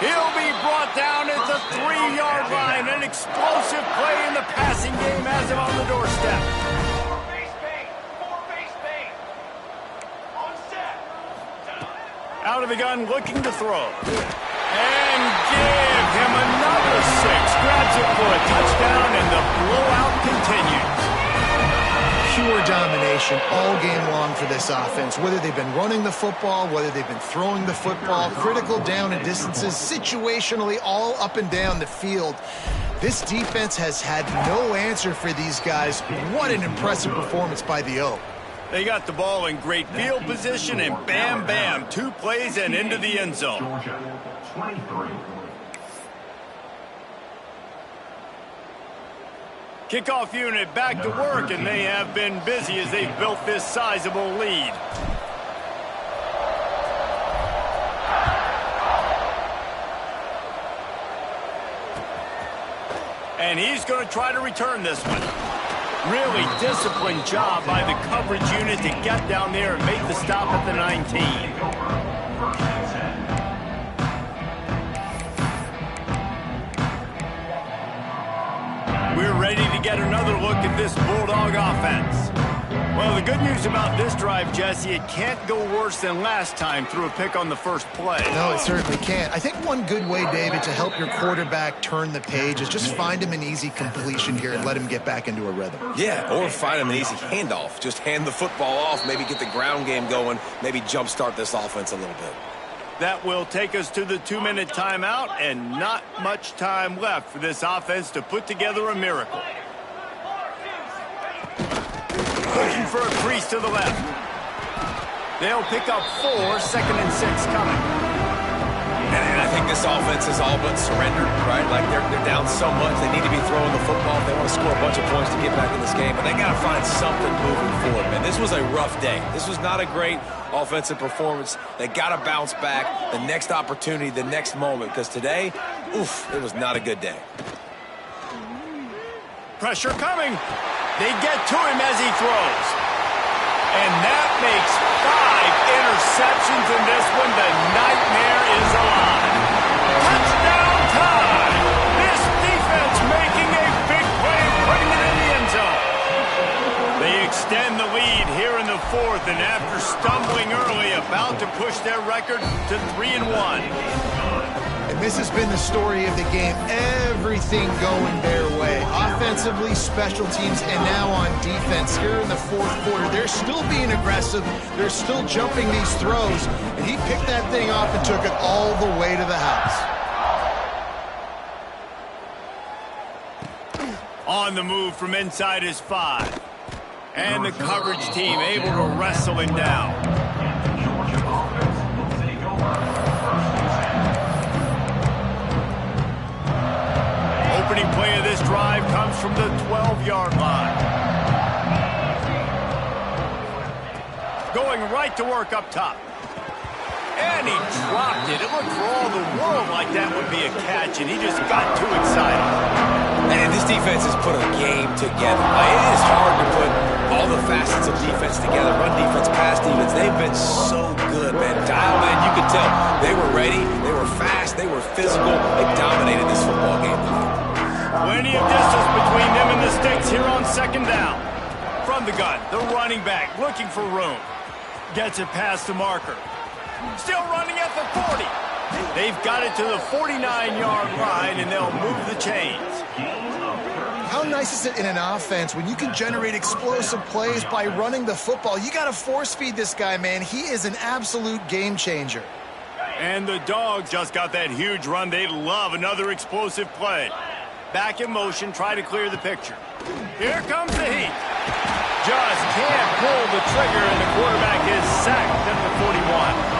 He'll be brought down at the 3-yard line. An explosive play in the passing game has him on the doorstep. Out of the gun, looking to throw. And give him another 6. Grabs it for a touchdown, and the blowout continues. Pure domination all game long for this offense. Whether they've been running the football, whether they've been throwing the football, critical down and distances, situationally all up and down the field. This defense has had no answer for these guys. What an impressive performance by the O. They got the ball in great field position, and bam, bam, 2 plays and into the end zone. Georgia, 23. Kickoff unit back to work, and they have been busy as they've built this sizable lead. And he's going to try to return this one. Really disciplined job by the coverage unit to get down there and make the stop at the 19. We're ready to get another look at this Bulldog offense. Well, the good news about this drive, Jesse, it can't go worse than last time through a pick on the first play. No, it certainly can't. I think one good way, David, to help your quarterback turn the page is just find him an easy completion here and let him get back into a rhythm. Yeah, or find him an easy handoff. Just hand the football off, maybe get the ground game going, maybe jumpstart this offense a little bit. That will take us to the 2-minute timeout, and not much time left for this offense to put together a miracle. Looking for a crease to the left. They'll pick up 4, 2nd and 6 coming. And I think this offense is all but surrendered, right? Like they're down so much, they need to be throwing the football if they want to score a bunch of points to get back in this game. But they got to find something moving forward, man. This was a rough day. This was not a great offensive performance. They got to bounce back the next opportunity, the next moment, because today, oof, it was not a good day. Pressure coming. They get to him as he throws. And that makes 5 interceptions in this one. The nightmare is alive. Touchdown time. This defense making a big play, putting it in the end zone. They extend the lead here in the 4th, and after stumbling early, about to push their record to 3-1. And this has been the story of the game. Everything going their way. Offensively, special teams, and now on defense here in the 4th quarter. They're still being aggressive. They're still jumping these throws. And he picked that thing off and took it all the way to the house. On the move from inside his 5. And the coverage team able to wrestle him down. Opening play of this drive comes from the 12-yard line. Going right to work up top. And he dropped it. It looked for all the world like that would be a catch, and he just got too excited. And this defense has put a game together. It is hard to put all the facets of defense together. Run defense, pass defense. They've been so good, man. Dialed in, you could tell. They were ready. They were fast. They were physical. They dominated this football game. Plenty of distance between them and the sticks here on 2nd down. From the gun, the running back looking for room. Gets it past the marker. Still running at the 40. They've got it to the 49-yard line, and they'll move the chains. How nice is it in an offense when you can generate explosive plays by running the football? You got to force feed this guy, man. He is an absolute game changer. And the Dogs just got that huge run. They love another explosive play. Back in motion, try to clear the picture. Here comes the heat. Just can't pull the trigger, and the quarterback is sacked at the 41.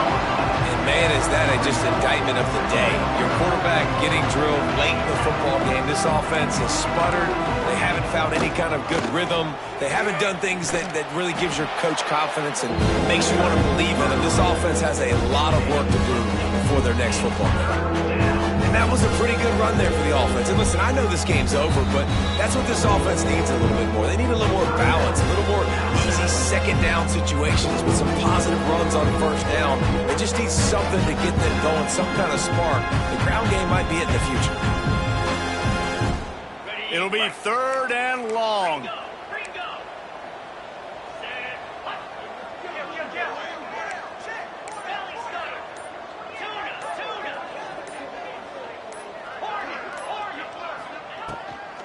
Man, is that just indictment of the day. Your quarterback getting drilled late in the football game. This offense has sputtered. They haven't found any kind of good rhythm. They haven't done things that really gives your coach confidence and makes you want to believe in it. This offense has a lot of work to do before their next football game. And that was a pretty good run there for the offense. And listen, I know this game's over, but that's what this offense needs a little bit more. They need a little more balance, a little more easy second down situations with some positive runs on first down. They just need something to get them going, some kind of spark. The ground game might be it in the future. It'll be 3rd and long.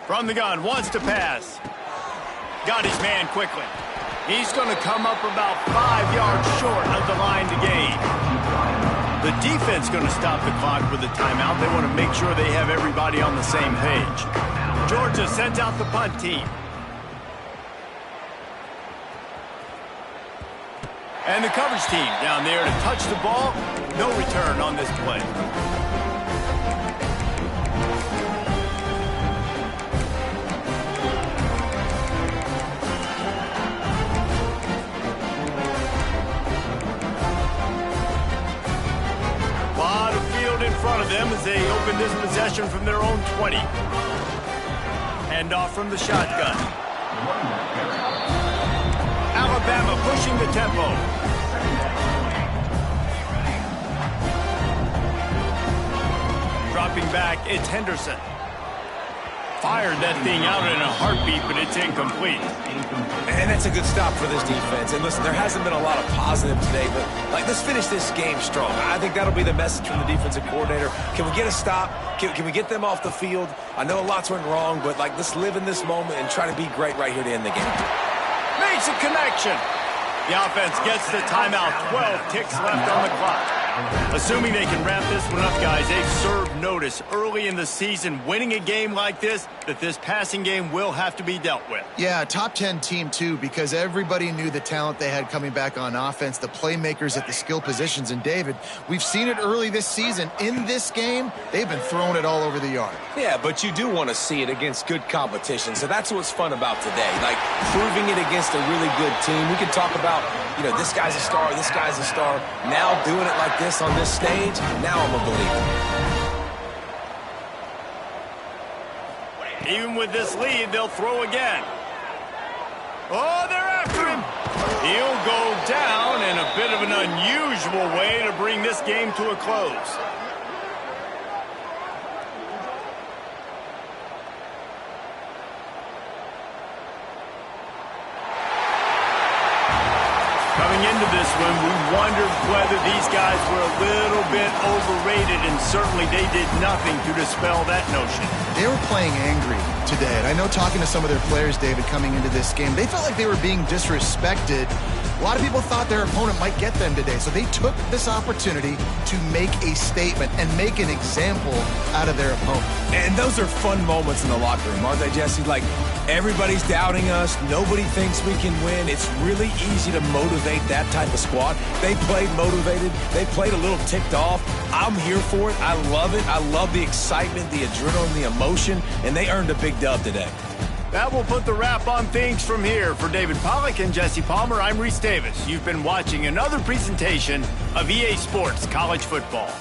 From the gun, wants to pass. Got his man quickly. He's going to come up about 5 yards short of the line to gain. The defense going to stop the clock with a timeout. They want to make sure they have everybody on the same page. Georgia sends out the punt team. And the coverage team down there to touch the ball. No return on this play. In front of them as they open this possession from their own 20. Hand off from the shotgun. Alabama pushing the tempo. Dropping back, it's Henderson. Fired that thing out in a heartbeat, but it's incomplete. And that's a good stop for this defense. And listen, there hasn't been a lot of positive today, but let's finish this game strong. I think that'll be the message from the defensive coordinator. Can we get a stop? Can we get them off the field? I know lots went wrong, but let's live in this moment and try to be great right here to end the game. Makes a connection. The offense gets the timeout. 12 ticks left on the clock. Assuming they can wrap this one up, guys, they've served notice early in the season, winning a game like this, that this passing game will have to be dealt with. Yeah, top 10 team, too, because everybody knew the talent they had coming back on offense, the playmakers at the skill positions. And, David, we've seen it early this season. In this game, they've been throwing it all over the yard. Yeah, but you do want to see it against good competition. So that's what's fun about today, proving it against a really good team. We can talk about, this guy's a star, this guy's a star. Now doing it like this on this stage, now I'm a believer. Even with this lead, they'll throw again. Oh, they're after him. He'll go down in a bit of an unusual way to bring this game to a close. Coming into this one, we wondered whether these guys were a little bit overrated, and certainly they did nothing to dispel that notion. They were playing angry today, and I know talking to some of their players, David, coming into this game, they felt like they were being disrespected. A lot of people thought their opponent might get them today, so they took this opportunity to make a statement and make an example out of their opponent. And those are fun moments in the locker room, aren't they, Jesse? Everybody's doubting us. Nobody thinks we can win. It's really easy to motivate that type of squad. They played motivated. They played a little ticked off. I'm here for it. I love it. I love the excitement, the adrenaline, the emotion, and they earned a big dub today. That will put the wrap on things from here. For David Pollack and Jesse Palmer, I'm Reese Davis. You've been watching another presentation of EA Sports College Football.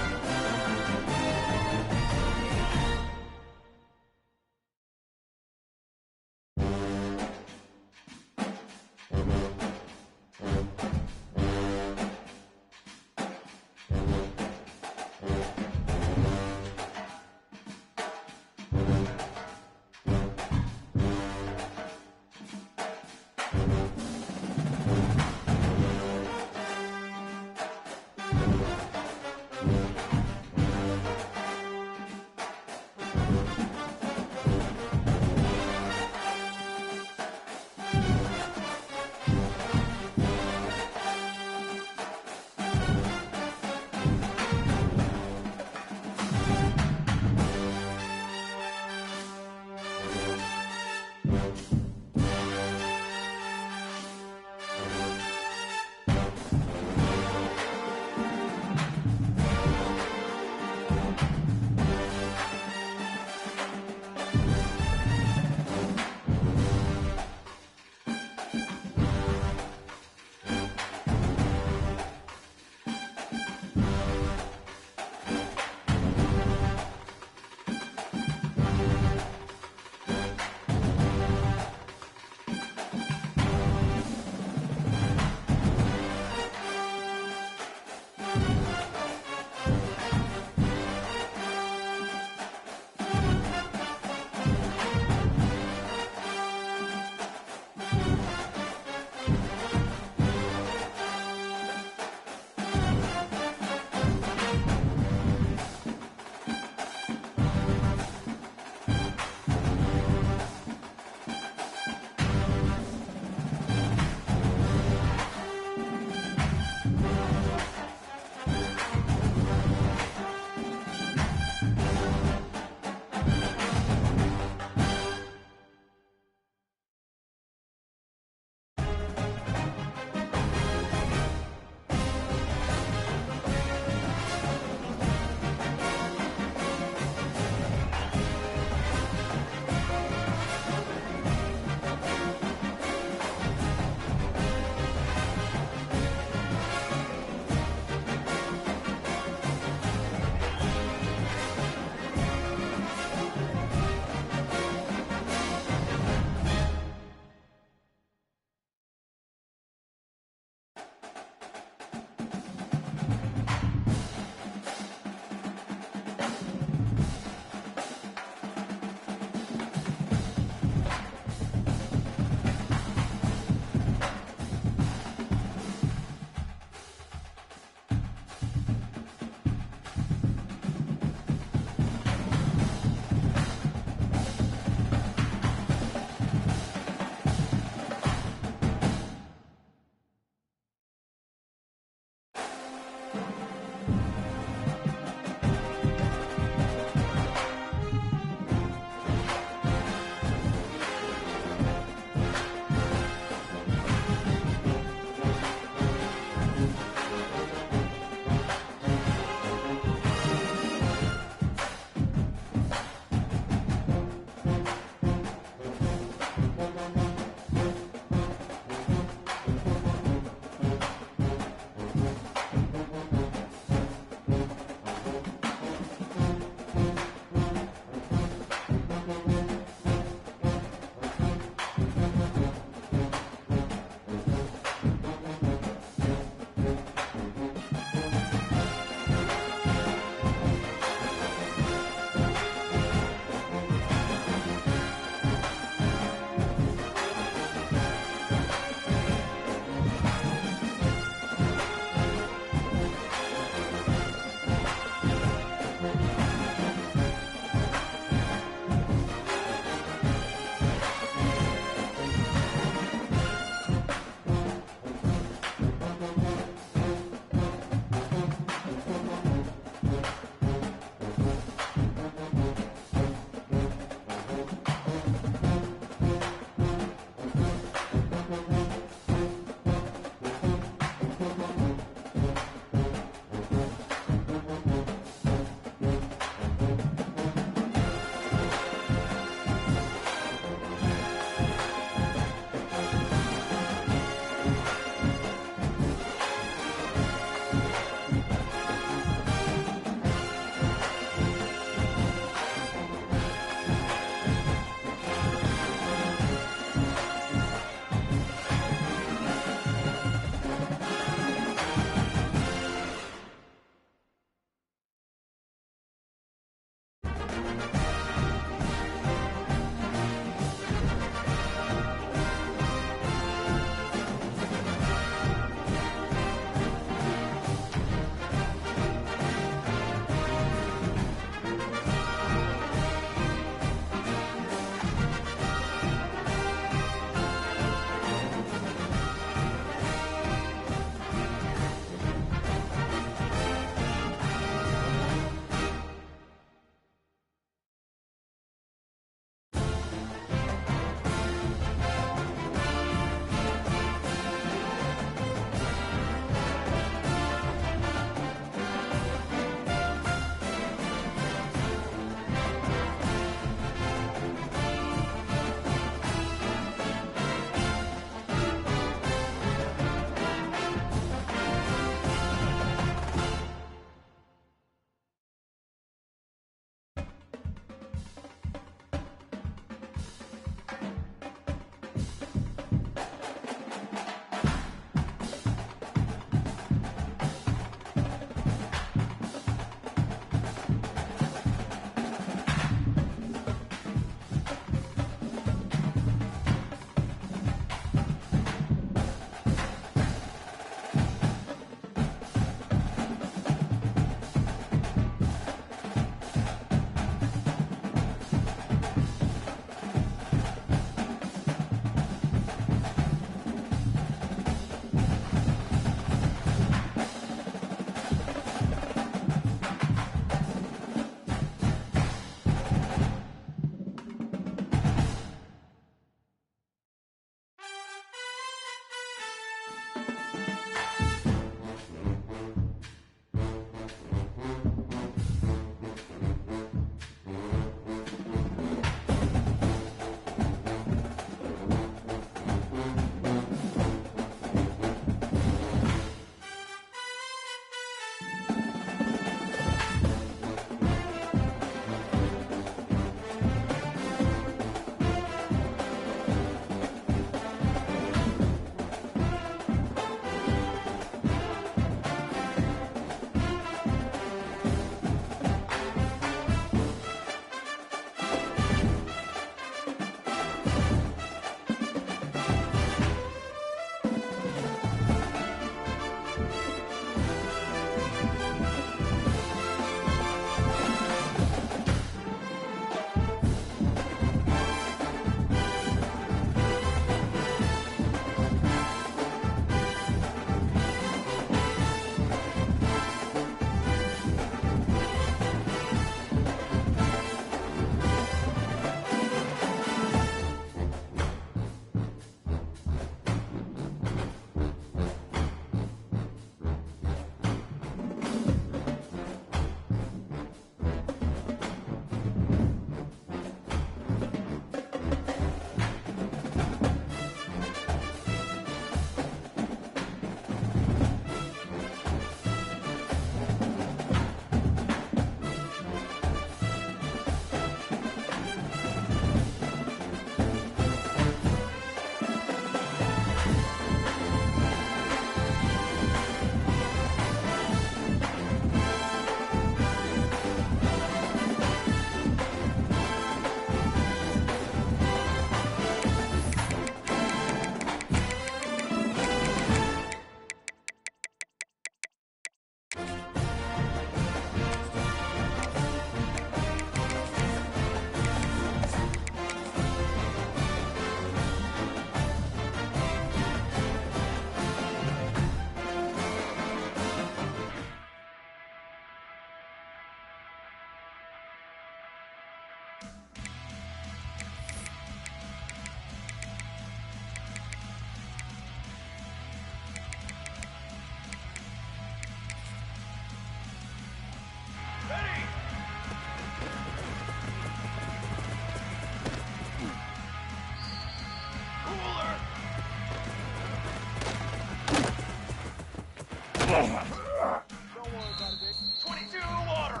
Don't worry about it, baby. 22 water!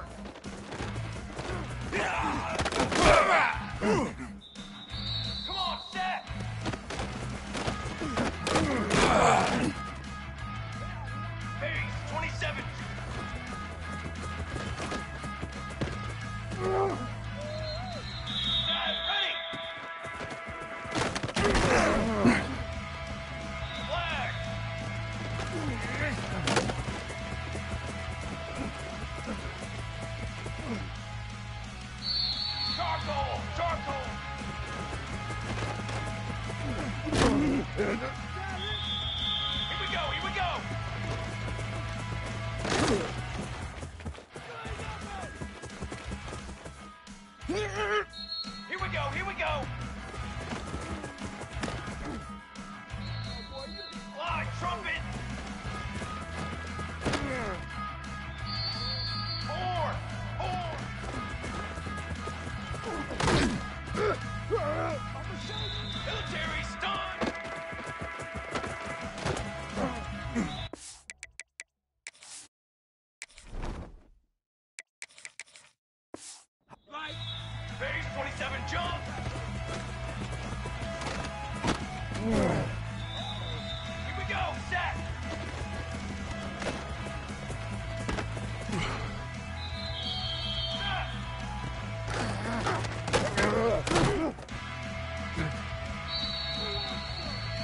Here we go, here we go. Fly, trumpet. 4. Military stun. Right. Base 27 jump. Here we go, set.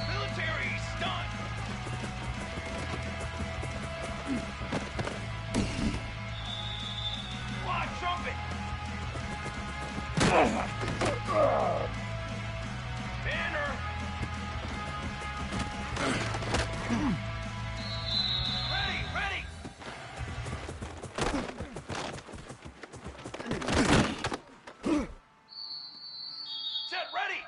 Military stun. Fly trumpet. Banner. Ready, ready. Set, ready.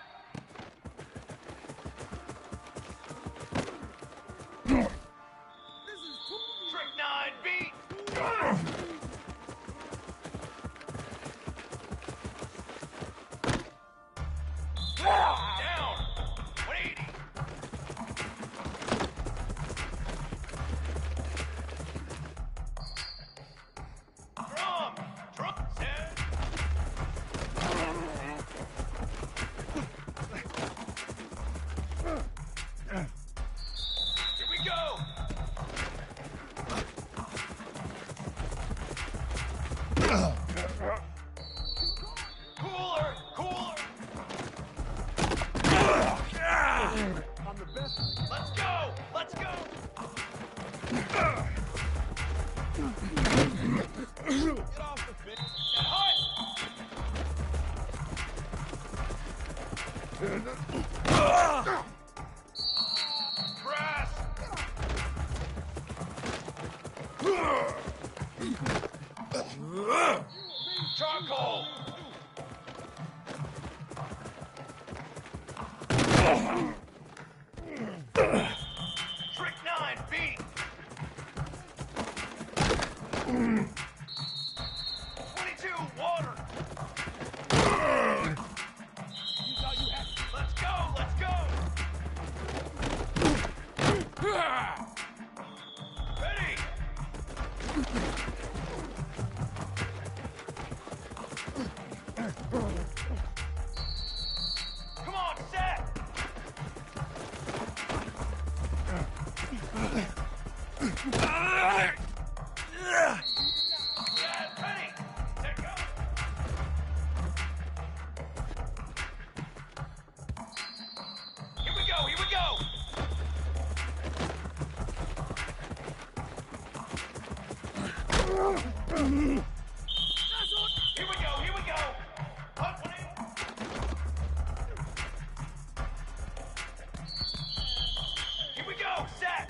Trick 9, beat. Down. 180. Drum, set. Here we go. Cooler, cooler. Let's go, let's go. Get off the bench. Get hot. Press. Charcoal. Trick 9, beat. 22, water. Let's go, let's go. Ready. Come on, set. Yeah, ready. Set, go. Here we go, here we go. Here we go, here we go. Hot 180. Here we go, set.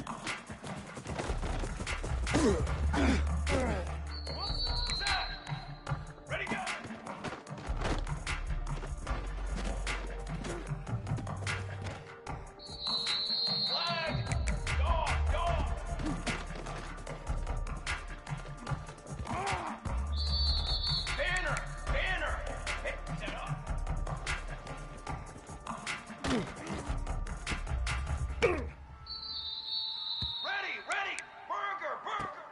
Set. Ready, go. Flag. Dog, dog. Banner, banner. Hey, set up. Ready, ready. Burger, burger.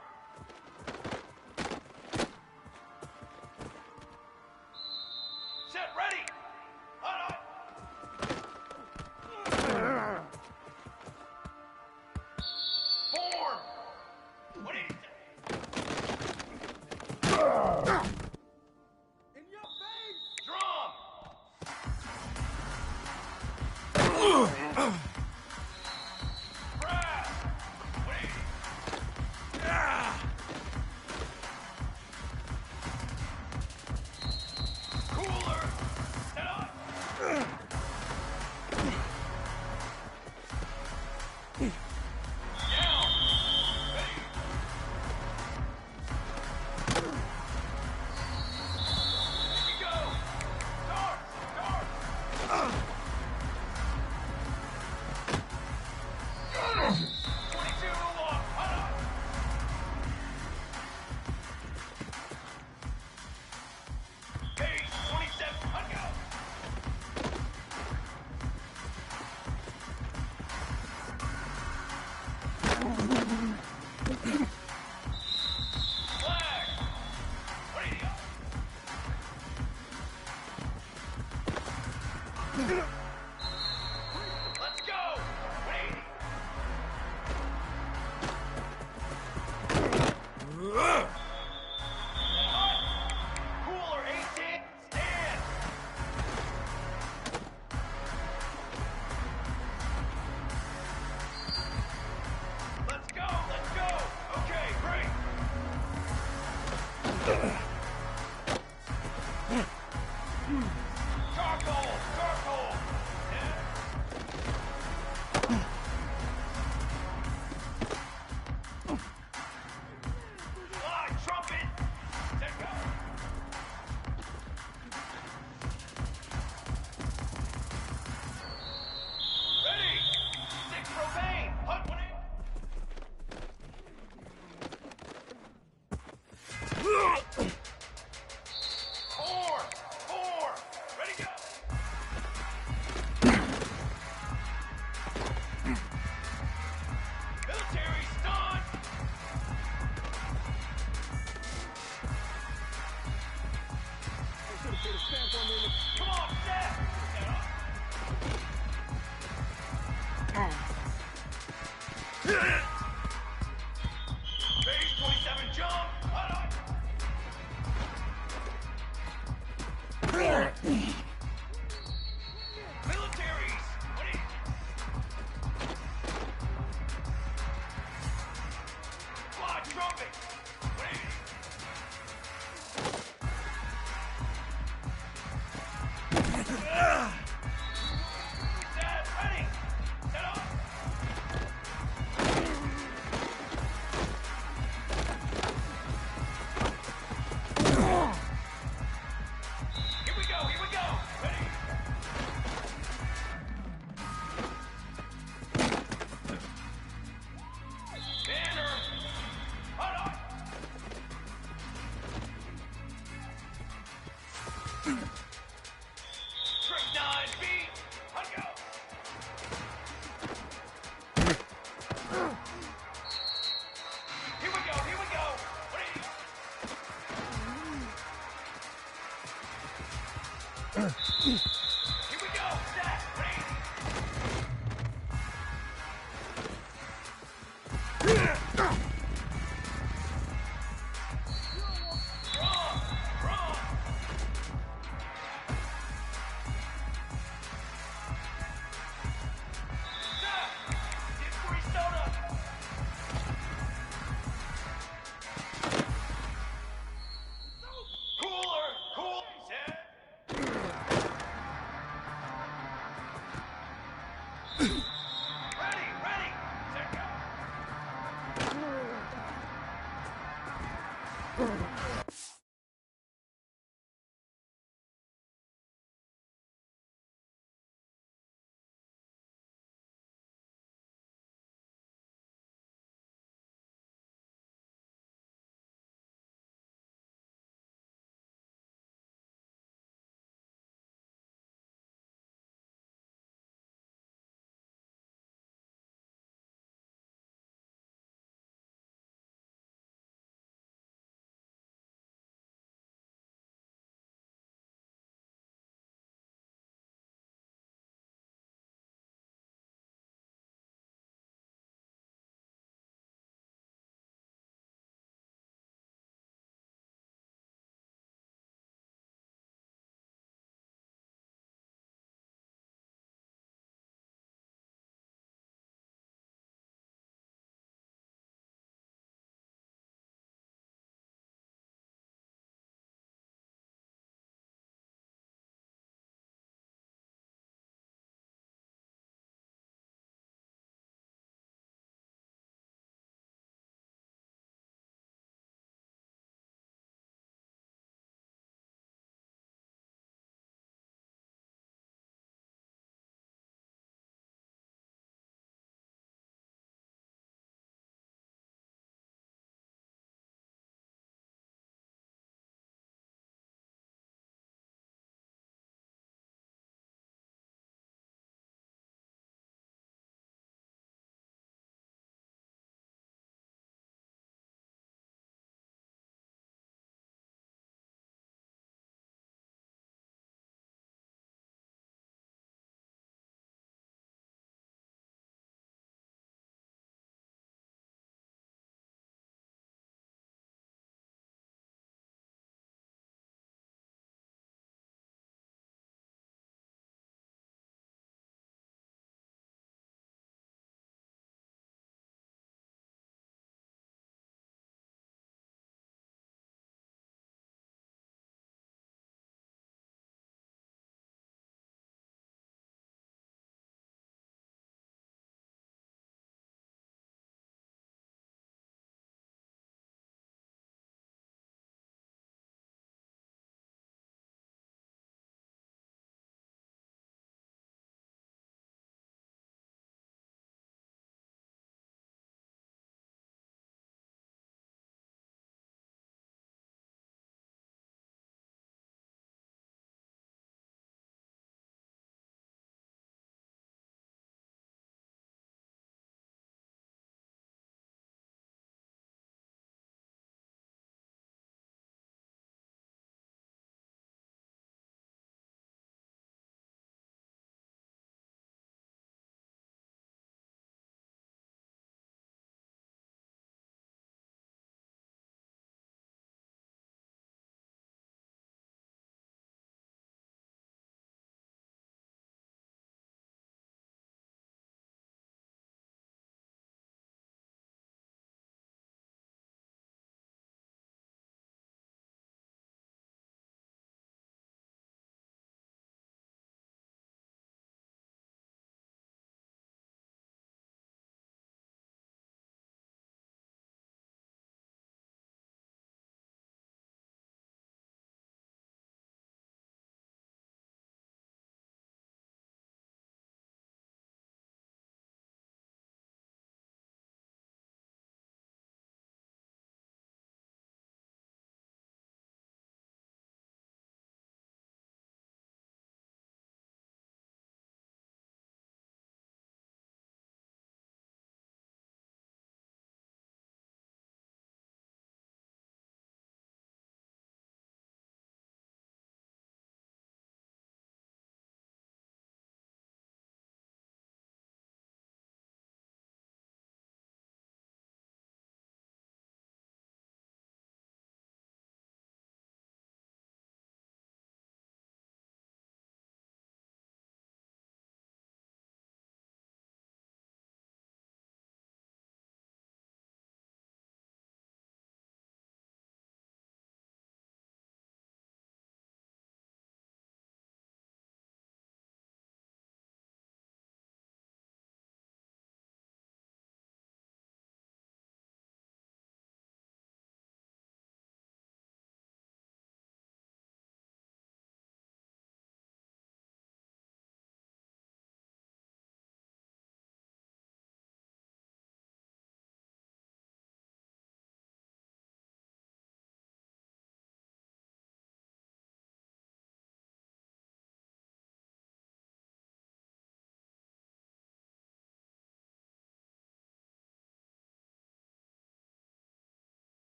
Set, ready. Hot, hot. Form. 180. In your face. Drum. Brass. 180. Cooler. Set up. Down. Ready. Here we go. Let's go! Wait! Cooler 18, stand! Let's go, let's go! Okay, break! Charcoal, charcoal! Yeah. Fly, trumpet! Set go! Ready! Stick propane! Hunt one in! Four! Ready, go! Military stun! Come on, Seth! Base 27 jump! Hold on! Militaries! What is... Fly, trumpet! What is... Set, ready! Set up! Here we go! Ready! Banner! Hold on! Trick 9 feet! Let's go! Here we go! What are you...